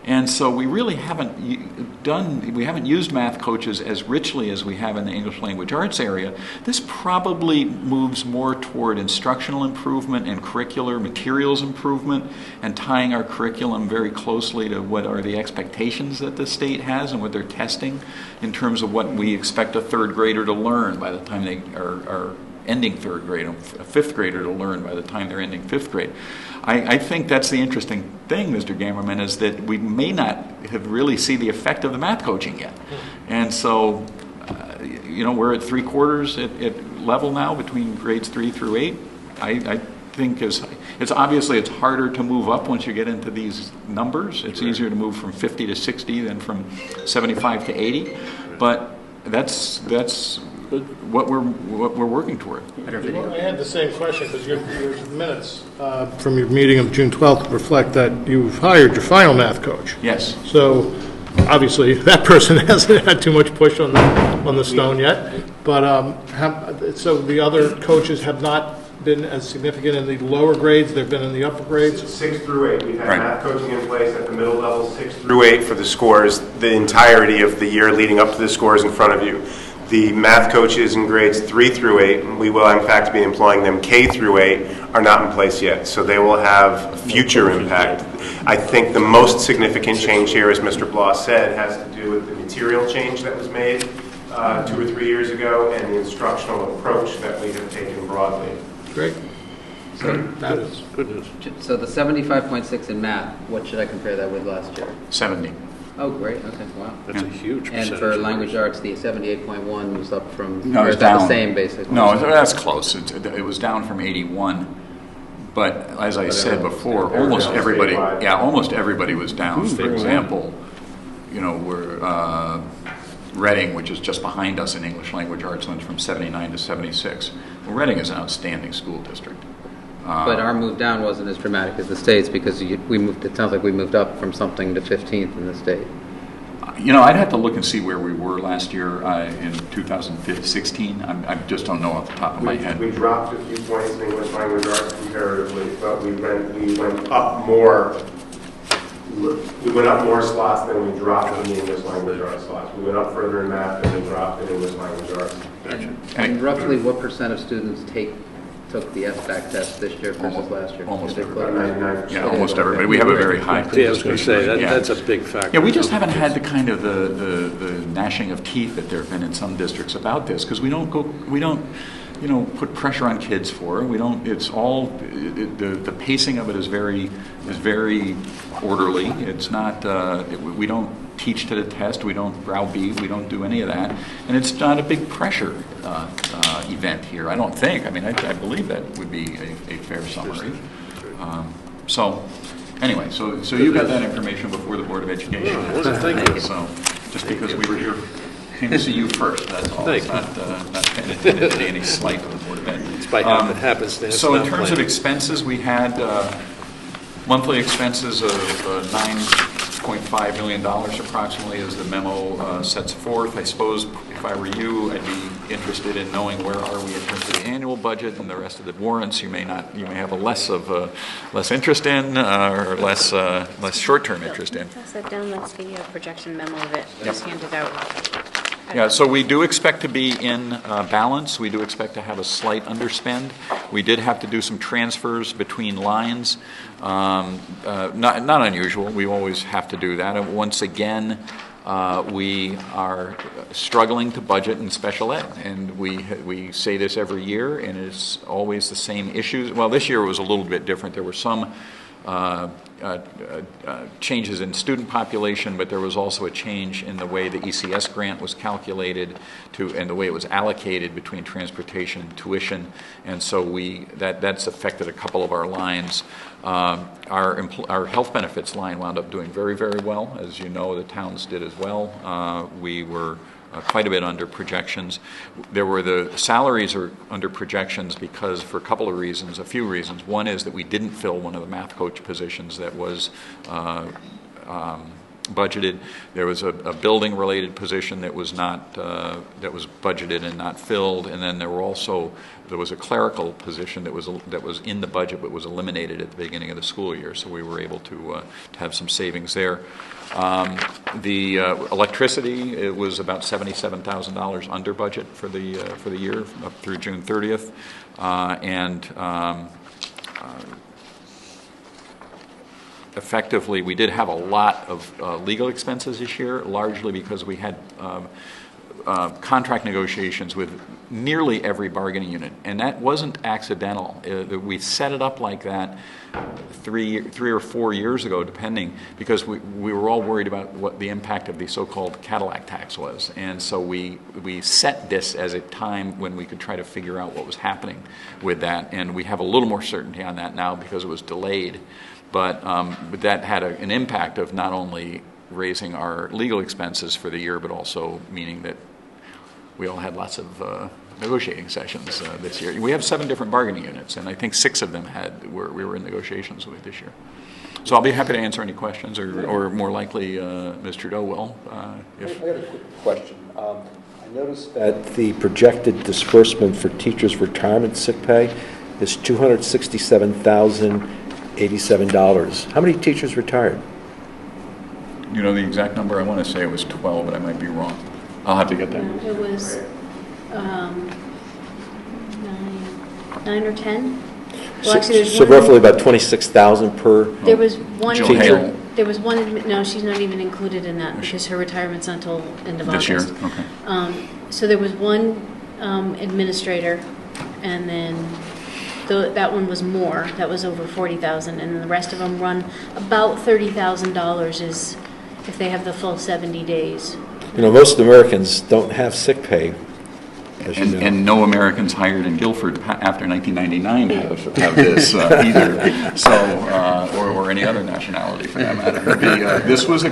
And so we really haven't used math coaches as richly as we have in the English language arts area. This probably moves more toward instructional improvement and curricular materials improvement and tying our curriculum very closely to what are the expectations that the state has and what they're testing in terms of what we expect a 3rd grader to learn by the time they are ending 3rd grade, a 5th grader to learn by the time they're ending 5th grade. I think that's the interesting thing, Mr. Gamerman, is that we may not have really see the effect of the math coaching yet. And so, you know, we're at 3/4 at level now between grades 3 through 8. I think it's obviously it's harder to move up once you get into these numbers. It's easier to move from 50 to 60 than from 75 to 80. But that's what we're working toward. I had the same question because your minutes from your meeting of June 12th reflect that you've hired your final math coach. Yes. So obviously that person hasn't had too much push on the stone yet. But so the other coaches have not been as significant in the lower grades. They've been in the upper grades. 6 through 8. We've had Right. math coaching in place at the middle level, 6 through 8 for the scores, the entirety of the year leading up to the scores in front of you. The math coaches in grades 3 through 8, and we will in fact be employing them K through 8, are not in place yet. So they will have future impact. I think the most significant change here, as Mr. Bloss said, has to do with the material change that was made 2 or 3 years ago and the instructional approach that we have taken broadly. Great. So, That is good news. so the 75.6 in math, what should I compare that with last year? 70. Oh, great, okay, wow. That's a huge percentage. And for language arts, the 78.1 was up from, No, or it's is that down. the same, basically? No, that's close. It was down from 81. But as I said before, almost everybody was down. For example, you know, we're Reading, which is just behind us in English language arts, went from 79 to 76. Well, Reading is an outstanding school district. But our move down wasn't as dramatic as the state's because we moved. It sounds like we moved up from something to 15th in the state. You know, I'd have to look and see where we were last year in 2016. I just don't know off the top of my head. We dropped a few points in English language arts comparatively, but we went up more. We went up more slots than we dropped in the English language arts slots. We went up further in math than we dropped in English language arts. And roughly, what percent of students took the SBAC test this year versus last year? Almost About 99%. Yeah, almost everybody. We have a very high. Yeah, I was going to say, Yeah. that's a big factor. Yeah, we just haven't had the kind of the gnashing of teeth that there have been in some districts about this because we don't put pressure on kids for it. We don't. It's all the pacing of it is very orderly. It's not. We don't teach to the test. We don't browbeat. We don't do any of that, and it's not a big pressure event here. I don't think. I mean, I believe that would be a fair summary. So. Anyway, so you got that information before the Board of Education. Thank you. So, just because we were here, came to see you first, that's all. Thank It's not intended to be any slight to the Board of Ed. It's by happenstance. So in not terms of planned. expenses, we had monthly expenses of $9.5 million approximately, as the memo sets forth. I suppose if I were you, I'd be interested in knowing where are we in terms of the annual budget and the rest of the warrants. You may have a less interest in or less short-term interest in. Pass that down, that's the projection memo that was handed out. Yeah, so we do expect to be in balance. We do expect to have a slight underspend. We did have to do some transfers between lines. Not unusual. We always have to do that. And once again, we are struggling to budget in special ed, and we say this every year, and it's always the same issues. Well, this year was a little bit different. There were some changes in student population, but there was also a change in the way the ECS grant was calculated and the way it was allocated between transportation and tuition, and so that's affected a couple of our lines. Our health benefits line wound up doing very, very well. As you know, the towns did as well. We were quite a bit under projections. The salaries are under projections because, for a couple of reasons, a few reasons. One is that we didn't fill one of the math coach positions that was budgeted. There was a building-related position that was not that was budgeted and not filled, and then there was a clerical position that was in the budget but was eliminated at the beginning of the school year. So we were able to have some savings there. The electricity, it was about $77,000 under budget for the year up through June 30th, effectively, we did have a lot of legal expenses this year, largely because we had contract negotiations with nearly every bargaining unit, and that wasn't accidental. We set it up like that three or 4 years ago, depending, because we were all worried about what the impact of the so-called Cadillac tax was, and so we set this as a time when we could try to figure out what was happening with that, and we have a little more certainty on that now because it was delayed. But that had an impact of not only raising our legal expenses for the year, but also meaning that we all had lots of negotiating sessions this year. We have 7 different bargaining units, and I think 6 of them we were in negotiations with this year. So I'll be happy to answer any questions, or more likely, Ms. Trudeau will. I got a quick question. I noticed that the projected disbursement for teachers' retirement sick pay is $267,087. How many teachers retired? You know the exact number? I want to say it was 12, but I might be wrong. I'll have to get that. It was 9 or 10. Well, actually, there's so one, roughly about 26,000 per. There was one Jill teacher. Hale. There was one. No, she's not even included in that because her retirement's not until end of This August. year? Okay. So there was one administrator, and then that one was more. That was over 40,000, and then the rest of them run about $30,000 is if they have the full 70 days. You know, most Americans don't have sick pay, as you know. And no Americans hired in Guilford after 1999 have this either. So, or any other nationality for that matter. This is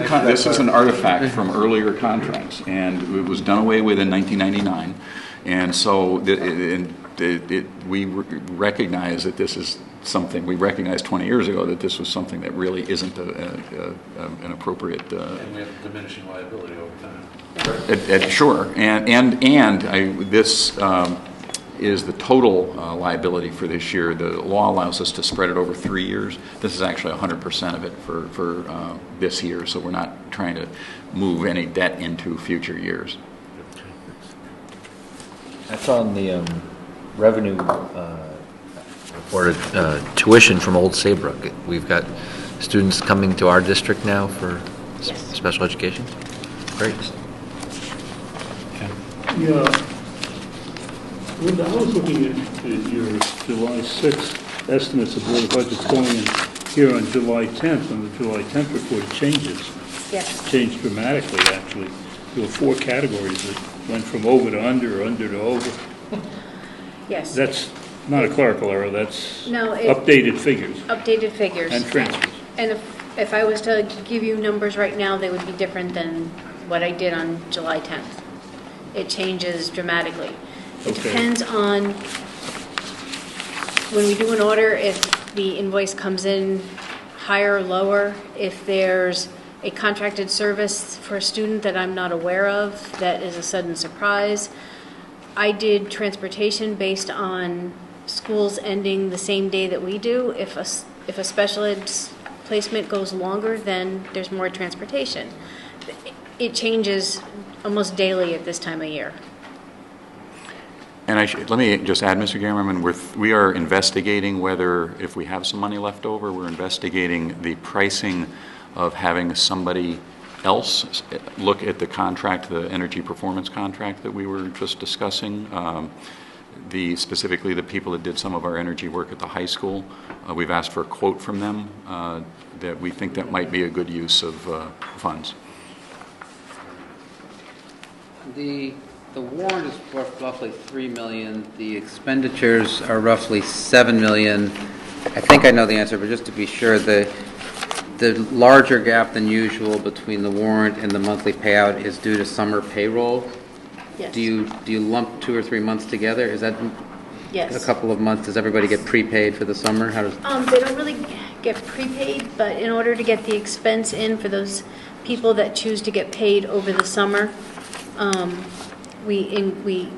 an artifact from earlier contracts, and it was done away with in 1999. And so we recognize that this is something, we recognized 20 years ago that this was something that really isn't an appropriate... and we have diminishing liability over time. Sure, this is the total liability for this year. The law allows us to spread it over 3 years. This is actually 100% of it for this year, so we're not trying to move any debt into future years. That's on the revenue reported tuition from Old Saybrook. We've got students coming to our district now for special education. Great. Yeah. Linda, I was looking at your July 6th estimates of Board of Budgets going in here on July 10th, and the July 10th report changes. Yes. Changed dramatically, actually. There were 4 categories that went from over to under, or under to over. Yes. That's not a clerical error, that's No, updated figures. Updated figures. And transfers. And if I was to give you numbers right now, they would be different than what I did on July 10th. It changes dramatically. It Okay. depends on, when we do an order, if the invoice comes in higher or lower, if there's a contracted service for a student that I'm not aware of, that is a sudden surprise. I did transportation based on schools ending the same day that we do. If a special ed placement goes longer, then there's more transportation. It changes almost daily at this time of year. And let me just add, Mr. Gammerman, we are investigating whether, if we have some money left over, we're investigating the pricing of having somebody else look at the contract, the energy performance contract that we were just discussing. Specifically the people that did some of our energy work at the high school. We've asked for a quote from them that we think that might be a good use of funds. The warrant is roughly $3 million. The expenditures are roughly $7 million. I think I know the answer, but just to be sure, the larger gap than usual between the warrant and the monthly payout is due to summer payroll. Yes. Do you lump 2 or 3 months together? Is that Yes. a couple of months? Does everybody get prepaid for the summer? How does? They don't really get prepaid, but in order to get the expense in for those people that choose to get paid over the summer, we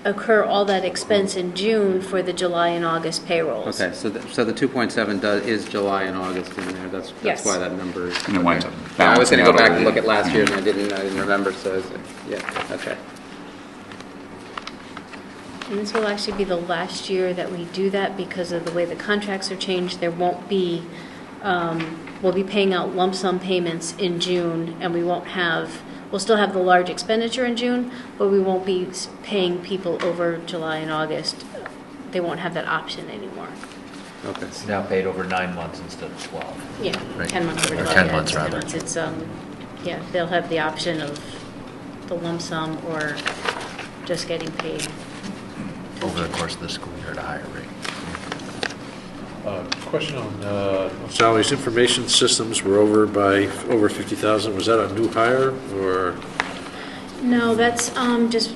occur all that expense in June for the July and August payrolls. Okay, so the 2.7 is July and August in there. That's Yes. why that number is. And it winds up Yeah, I was going to balancing go out back over and the- look at last year, and I didn't remember. So yeah, okay. And this will actually be the last year that we do that because of the way the contracts are changed. There won't be, we'll be paying out lump sum payments in June, and we'll still have the large expenditure in June, but we won't be paying people over July and August. They won't have that option anymore. Okay. It's now paid over 9 months instead of 12. Yeah, Right. 10 months over Or July. 10 yeah, months, it's 10 rather. months. It's, yeah, they'll have the option of the lump sum or just getting paid. Over the course of the school year at a higher rate. Question on salaries. Information systems were over 50,000. Was that a new hire or? No, that's just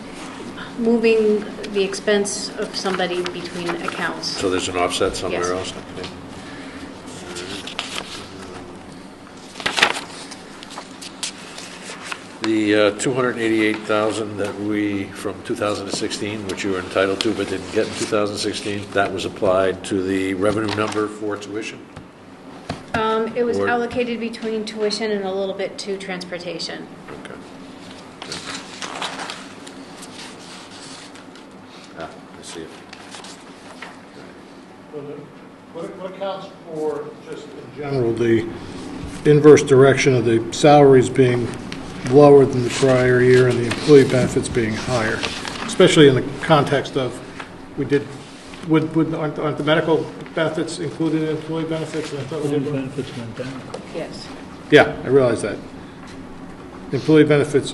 moving the expense of somebody between accounts. So there's an offset somewhere Yes. else? Okay. The 288,000 that from 2016, which you were entitled to but didn't get in 2016, that was applied to the revenue number for tuition? It was Or- allocated between tuition and a little bit to transportation. Okay. I see it. What accounts for, just in general, the inverse direction of the salaries being lower than the prior year and the employee benefits being higher, especially in the context of, aren't the medical benefits included in employee benefits? I thought we did. Benefits went down. Yes. Yeah, I realize that. Employee benefits,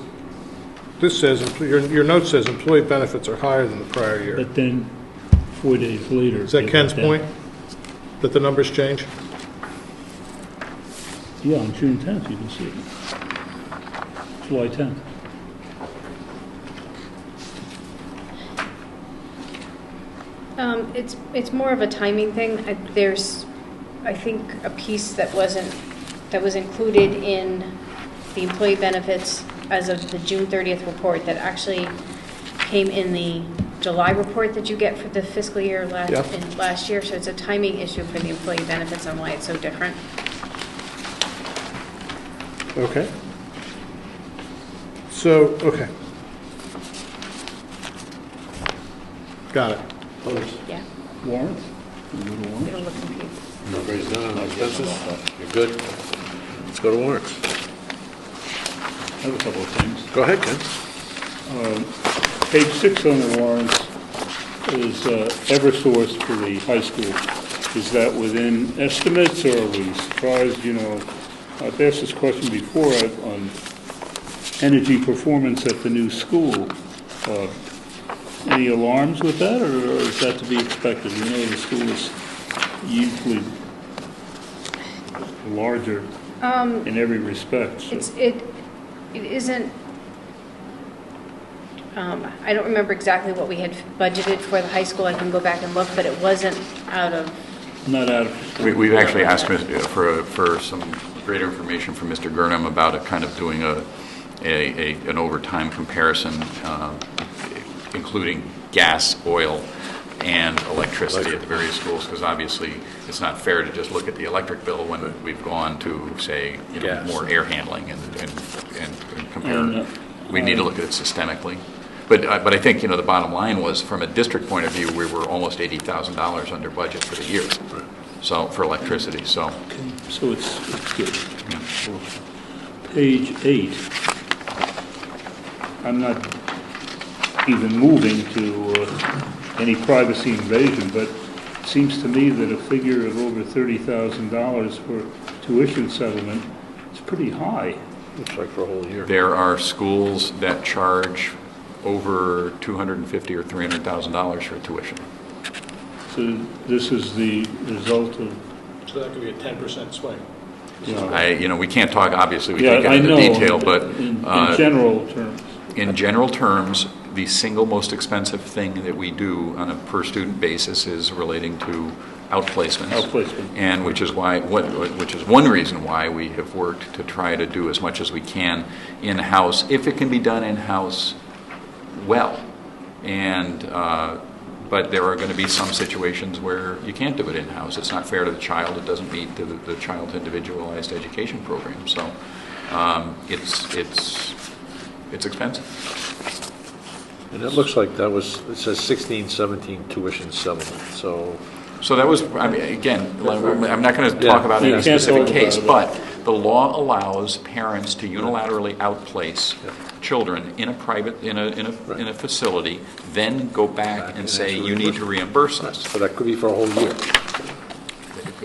this says, your note says employee benefits are higher than the prior year. But then 4 days later. Is that they Ken's went down. point? That the numbers change? Yeah, on June 10th, you can see it. July 10th. It's more of a timing thing. There's, I think, a piece that was included in the employee benefits as of the June 30th report that actually came in the July report that you get for the fiscal year last year. So it's a timing issue for the employee benefits on why it's so different. Okay. So, okay. Got it. Yeah. Warrants? You go to warrants? It'll look confused. Nobody's done on expenses? You're good? Let's go to warrants. I have a couple of things. Go ahead, Ken. Page 6 on the warrants is Eversource for the high school. Is that within estimates, or are we surprised, I've asked this question before on energy performance at the new school. Any alarms with that, or is that to be expected? We know the school is usually larger in every respect. So. It isn't, I don't remember exactly what we had budgeted for the high school. I can go back and look, but it wasn't out of. Not out of. We've actually asked for some greater information from Mr. Gurnham about it, kind of doing an overtime comparison, including gas, oil, and electricity at the various schools, because obviously it's not fair to just look at the electric bill when we've gone to, say, more air handling and compare. We need to look at it systemically. But I think, the bottom line was, from a district point of view, we were almost $80,000 under budget for the year, so for electricity. So it's good. Yeah. Page 8. I'm not even moving to any privacy invasion, but it seems to me that a figure of over $30,000 for tuition settlement is pretty high. Looks like for a whole year. There are schools that charge over $250,000 or $300,000 for tuition. So this is the result of. So that could be a 10% swing. We can't talk, obviously, we Yeah, can't get I into know, detail, but in general terms. in general terms, the single most expensive thing that we do on a per-student basis is relating to outplacements. Outplacement. And which is one reason why we have worked to try to do as much as we can in-house, if it can be done in-house well. And but there are going to be some situations where you can't do it in-house. It's not fair to the child. It doesn't meet the child's individualized education program. So it's expensive. And it looks like it says 16-17 tuition settlement, So that was, I mean, again, I'm not going to talk about any specific case, but the law allows parents to unilaterally outplace children in a private, in a facility, then go back and say, you need to reimburse us. So that could be for a whole year.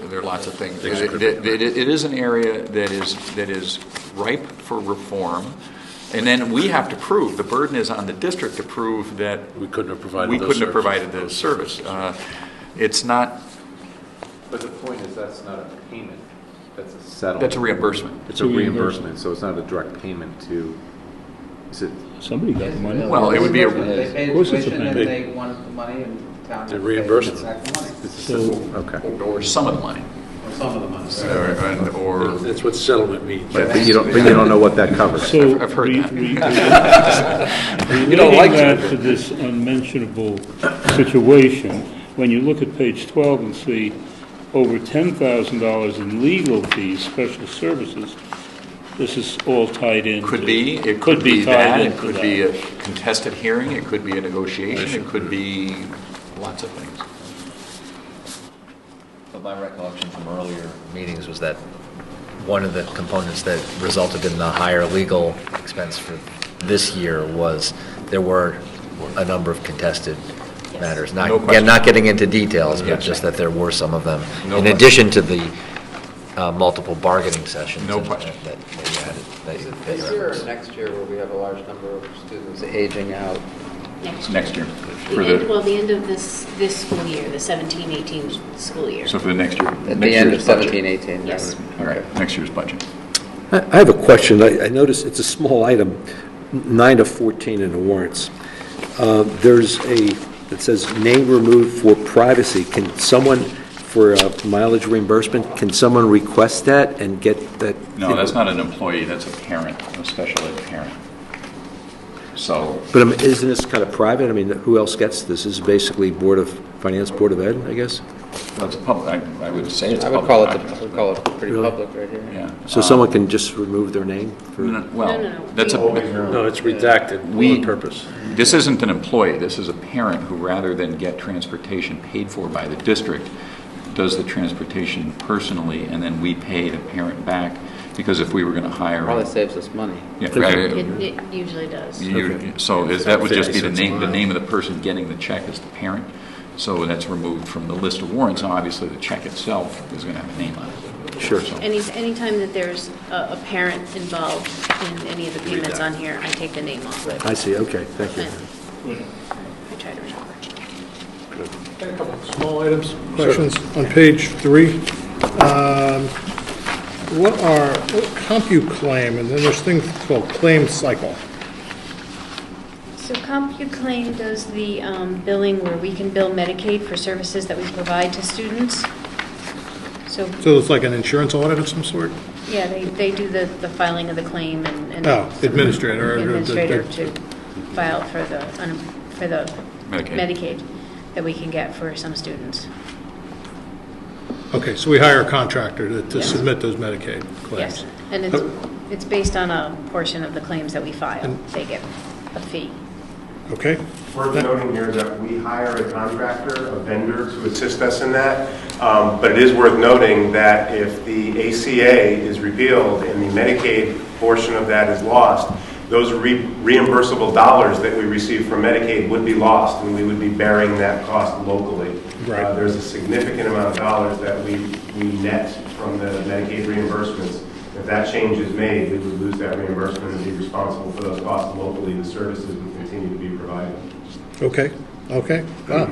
There are lots of things. It is an area that is ripe for reform. And then we have to prove, the burden is on the district to prove that we couldn't have provided the service. It's not. But the point is, that's not a payment. That's a settlement. That's a reimbursement. It's a reimbursement, so it's not a direct payment to. Is it? Somebody got the money. Well, it would be. They paid Of course it's a tuition and payment. they wanted the money, and town The had to pay reimbursement. the money. Okay. Or some of the money. Or some of the money. Or That's what settlement means. But you don't know what that covers. So I've heard that. You don't like relating that. that to this unmentionable situation, when you look at page 12 and see over $10,000 in legal fees, special services, this is all tied in. Could be. It could be tied that. It into could that. be a contested hearing. It could be a negotiation. It could be lots of things. But my recollection from earlier meetings was that one of the components that resulted in the higher legal expense for this year was there were a number of contested matters. No question. Not getting into details, but Yes. just that there were some of them, No in question. addition to the multiple bargaining sessions. No and- question. That you had. This year or next year, where we have a large number of students aging out? Next year. The end of this school year, the 17-18 school year. So for the next year. At next the end year's of budget. 17-18? Yes. All right, next year's budget. I have a question. I noticed it's a small item, 9 of 14 in the warrants. It says name removed for privacy. Can someone, for mileage reimbursement, can someone request that and get that? No, that's not an employee, that's a parent, a special ed parent. So, But isn't this kind of private? I mean, who else gets this? This is basically Finance Board of Ed, I guess? that's public, I would say it's I public. would call it pretty Really? public right here. Yeah. So someone can just remove their name? Well, No. that's a. No, it's redacted on purpose. This isn't an employee, this is a parent who, rather than get transportation paid for by the district, does the transportation personally, and then we pay the parent back, because if we were going to hire. Probably saves us money. Yeah, It usually does. So that would just be the name of the person getting the check is the parent. So that's removed from the list of warrants. Now, obviously, the check itself is going to have a name on it. Sure. So- Anytime that there's a parent involved in any of the payments on here, I take the name off. I see, okay, thank you. I try to remember. A couple of small items, questions. On page 3, what CompuClaim, and then there's things called claim cycle. So CompuClaim does the billing where we can bill Medicaid for services that we provide to students. So, So it's like an insurance audit of some sort? yeah, they do the filing of the claim and Oh, administrator. administrator to file for the Medicaid. Medicaid that we can get for some students. Okay, so we hire a contractor to Yes. submit those Medicaid claims? Yes, and it's based on a portion of the claims that we file. They get a fee. Okay. Worth noting here that we hire a contractor, a vendor, to assist us in that. But it is worth noting that if the ACA is repealed and the Medicaid portion of that is lost, those reimbursable dollars that we receive from Medicaid would be lost, and we would be bearing that cost locally. Right. There's a significant amount of dollars that we net from the Medicaid reimbursements. If that change is made, we would lose that reimbursement and be responsible for those costs locally. The services would continue to be provided. Okay. Wow.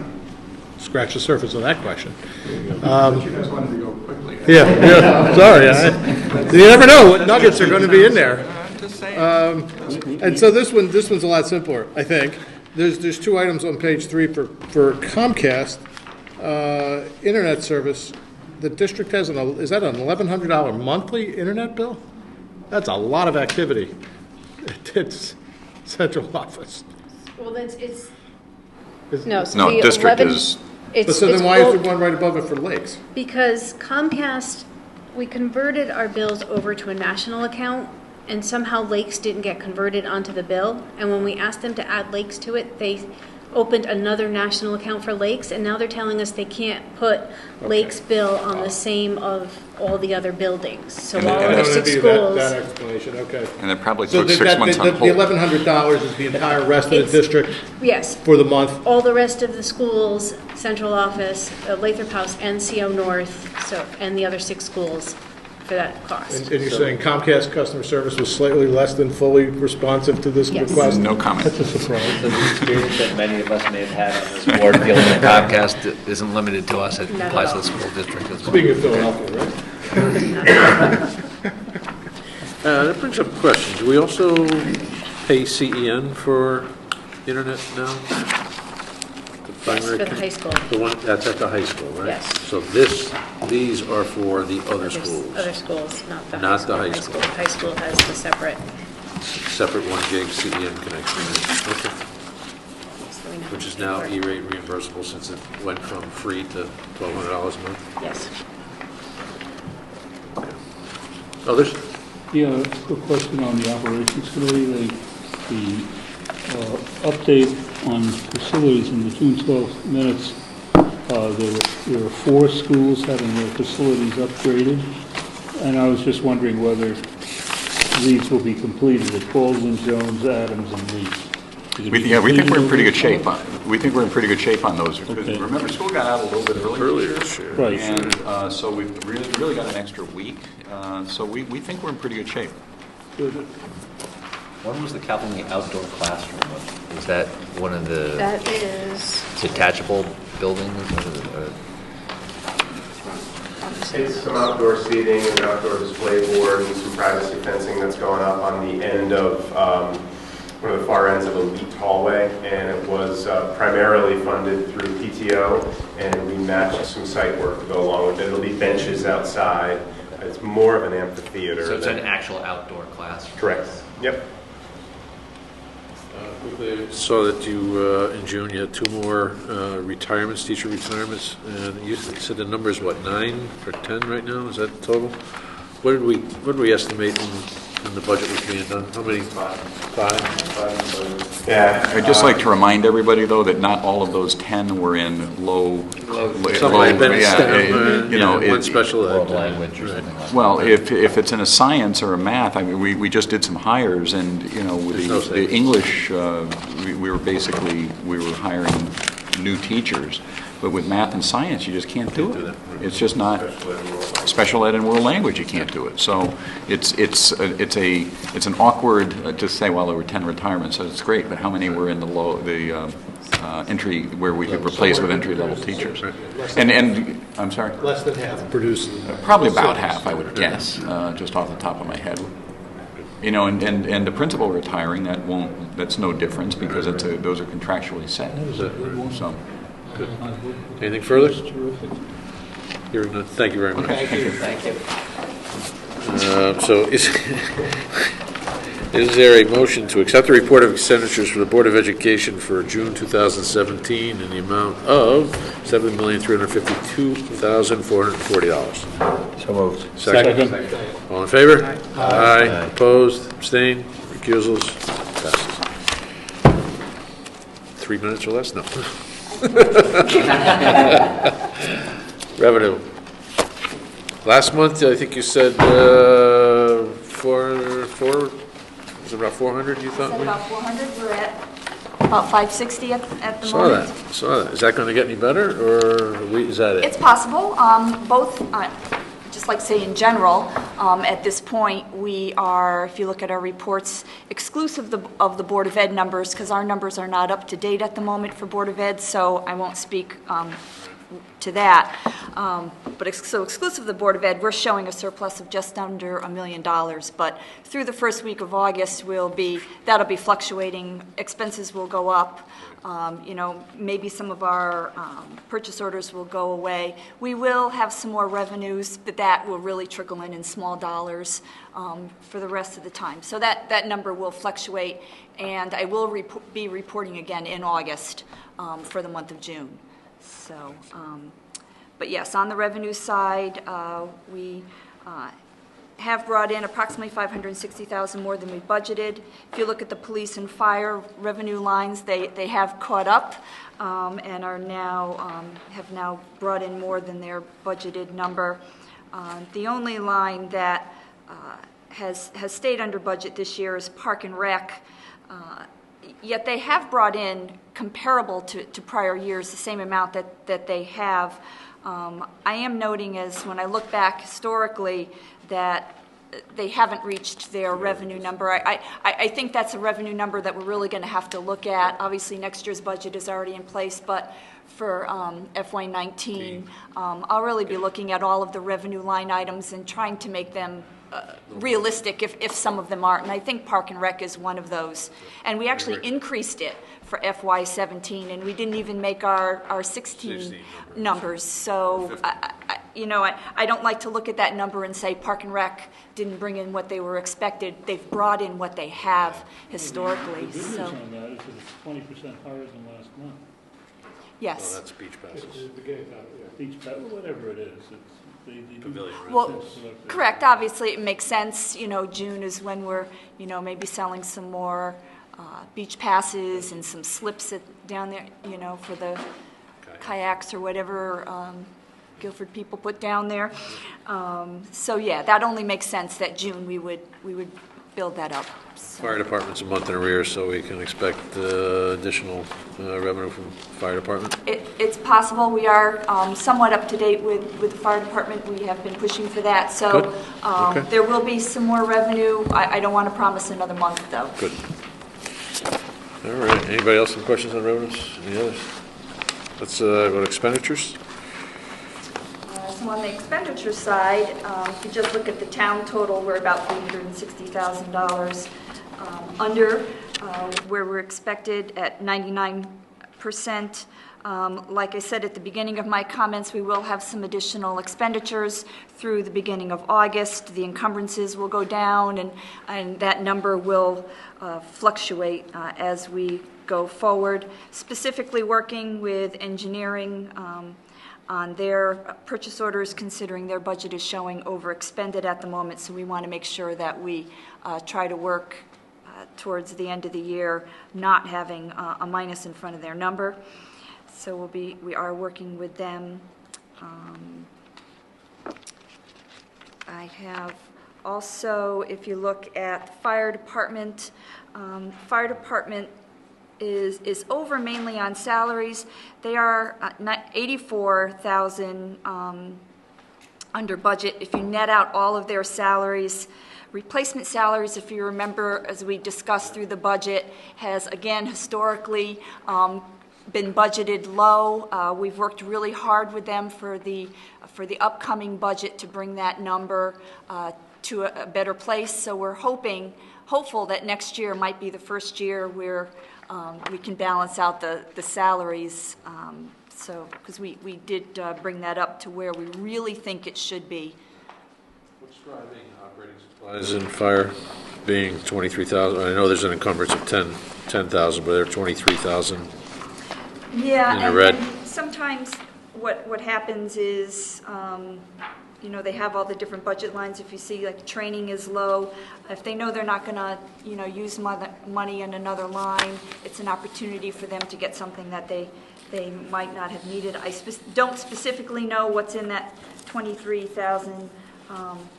Scratch the surface of that question. You guys wanted to go quickly. Yeah, sorry. You never know what nuggets are going to be in there. Just saying. And so this one's a lot simpler, I think. There's two items on page 3 for Comcast, internet service. The district has is that an $1,100 monthly internet bill? That's a lot of activity. It's central office. Well, it's No, district is, But so then why is there one right above it for lakes? Because Comcast, we converted our bills over to a national account, and somehow Lakes didn't get converted onto the bill. And when we asked them to add Lakes to it, they opened another national account for Lakes, and now they're telling us they can't put Lakes bill on the same of all the other buildings. So all other 6 schools. That explanation, okay. and it probably So took 6 months on the hold. $1,100 is the entire rest of the It's- district Yes, for the month? all the rest of the schools, central office, Lathrop House, and CO North, and the other 6 schools for that cost. And you're saying Comcast customer service was slightly less than fully responsive to this Yes. request? No comment. That's a surprise. So the experience that many of us may have had on this board dealing with Comcast isn't limited to us, it Not at applies to all. the school district as well. Speaking of Philadelphia, right? That brings up a question. Do we also pay CEN for internet now? Yes, for the high school. The one, that's at the high school, right? Yes. So these are for the other schools? Other schools, not the high Not school. the high school. High school has the separate. Separate 1 gig CEN connection, okay. So we know. Which is now E-rate reimbursable since it went from free to $1,200 a month. Yes. Others? Yeah, a quick question on the operations committee. The update on facilities in the June 12th minutes, there were 4 schools having their facilities upgraded, and I was just wondering whether these will be completed at Baldwin, Jones, Adams, and Leach. We think we're in pretty good shape on those, because Okay. remember, school got out a little bit earlier this year. Right. And so we've really got an extra week, so we think we're in pretty good shape. When was the Calhoun outdoor classroom? Is that one of the That is. detachable buildings? It's some outdoor seating, an outdoor display board, and some privacy fencing that's going up on the end of, one of the far ends of Elite Hallway, and it was primarily funded through PTO, and we matched some site work to go along with it. It'll be benches outside. It's more of an amphitheater. So it's than- an actual outdoor classroom? Correct. Yep. Saw that you, in June, you had 2 more retirements, teacher retirements, and you said the number is what, 9 or 10 right now? Is that total? What did we estimate in the budget was being done? How many? 5? Yeah. I'd just like to remind everybody, though, that not all of those 10 were in low. Some might have been yeah, STEM, you know, one special ed. World language or something like that? Well, if it's in a science or a math, I mean, we just did some hires, and, you know, with There's no the savings. English, we were hiring new teachers, but with math and science, you just can't do it. It's just not, special ed and world language, you can't do it. So it's an awkward, to say, well, there were 10 retirements, so it's great, but how many were in the entry, where we could replace with entry-level teachers? And, I'm sorry? Less than half produced. Probably about half, I would guess, just off the top of my head. You know, and the principal retiring, that's no difference, because those are contractually set. So, Good. Anything further? Hearing none. Thank you very much. okay, thank you. Thank you. So is there a motion to accept the report of expenditures for the Board of Education for June 2017 in the amount of $7,352,440? So moved. Second. All in favor? Aye. Opposed? Abstained? Recusals? Passes. 3 minutes or less? No. Revenue. Last month, I think you said was it about 400 you thought? Said about 400, we're at about 560 at the Saw moment. that. Is that going to get any better, or is that it? It's possible. Both, just like say in general, at this point, we are, if you look at our reports, exclusive of the Board of Ed numbers, because our numbers are not up to date at the moment for Board of Ed, so I won't speak to that. So exclusive of the Board of Ed, we're showing a surplus of just under $1 million. But through the first week of August, that'll be fluctuating. Expenses will go up. Maybe some of our purchase orders will go away. We will have some more revenues, but that will really trickle in small dollars for the rest of the time. So that number will fluctuate, and I will be reporting again in August for the month of June. So, but yes, on the revenue side, we have brought in approximately $560,000 more than we budgeted. If you look at the police and fire revenue lines, they have caught up and are now have now brought in more than their budgeted number. The only line that has stayed under budget this year is Park and Rec. Yet they have brought in, comparable to prior years, the same amount that they have. I am noting, as when I look back historically, that they haven't reached their revenue number. I think that's a revenue number that we're really going to have to look at. Obviously, next year's budget is already in place, but for FY19, I'll really be looking at all of the revenue line items and trying to make them realistic if some of them aren't. And I think Park and Rec is one of those. And we actually increased it for FY17, and we didn't even make our 16 numbers. So, I don't like to look at that number and say Park and Rec didn't bring in what they were expected. They've brought in what they have historically. The good news on that is that it's 20% higher than last month. Yes. Well, that's beach passes. Beach pass, whatever it is. Pavilion. Well, correct. Obviously, it makes sense. June is when we're, maybe selling some more beach passes and some slips down there, for the kayaks or whatever Guilford people put down there. So yeah, that only makes sense that June we would build that up. So. Fire department's a month in arrears, so we can expect additional revenue from fire department? It's possible. We are somewhat up to date with the fire department. We have been pushing for that. So there will be some more revenue. I don't want to promise another month, though. Good. All right. Anybody else have questions on revenues? Any others? Let's go to expenditures. So on the expenditure side, if you just look at the town total, we're about $360,000 under where we're expected at 99%. Like I said at the beginning of my comments, we will have some additional expenditures through the beginning of August. The encumbrances will go down, and that number will fluctuate as we go forward. Specifically working with engineering on their purchase orders, considering their budget is showing overexpended at the moment, so we want to make sure that we try to work towards the end of the year not having a minus in front of their number. So we are working with them. I have also, if you look at the fire department is over mainly on salaries. They are $84,000 under budget. If you net out all of their salaries, replacement salaries, if you remember, as we discussed through the budget, has again historically been budgeted low. We've worked really hard with them for the upcoming budget to bring that number to a better place. So we're hopeful that next year might be the first year where we can balance out the salaries. So because we did bring that up to where we really think it should be. What's driving operating supplies and fire being $23,000? I know there's an encumbrance of $10,000, but they're $23,000. Yeah, in the red. And sometimes what happens is, they have all the different budget lines. If you see, like, training is low, if they know they're not going to, use money in another line, it's an opportunity for them to get something that they might not have needed. I don't specifically know what's in that $23,000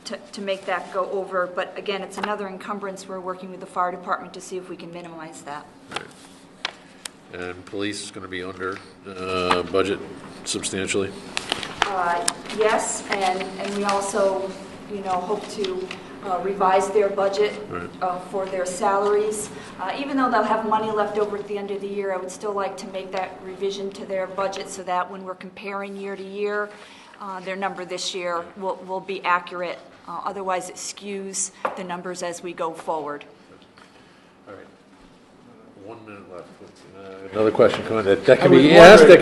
to make that go over, but again, it's another encumbrance. We're working with the fire department to see if we can minimize that. Right. And police is going to be under budget substantially? Yes, and we also, hope to revise their budget for their salaries. Even though they'll have money left over at the end of the year, I would still like to make that revision to their budget so that when we're comparing year to year, their number this year will be accurate. Otherwise, it skews the numbers as we go forward. All right. 1 minute left. Another question, come on, that can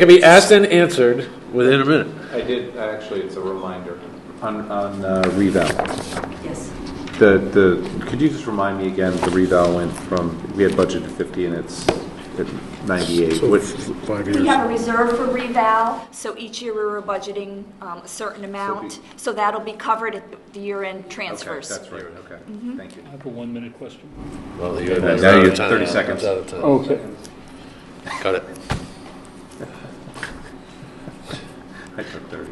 be asked and answered within a minute. I did, actually, it's a reminder, on reval. Yes. Could you just remind me again, the reval went from, we had budgeted 50 and it's at 98. So What- 5 years. We have a reserve for reval, so each year we were budgeting a certain amount, so that'll be covered at the year-end transfers. Okay, that's right, okay, thank you. I have a 1-minute question. Well, Now you're 30 seconds. Out of time. Okay. Cut it. I took 30.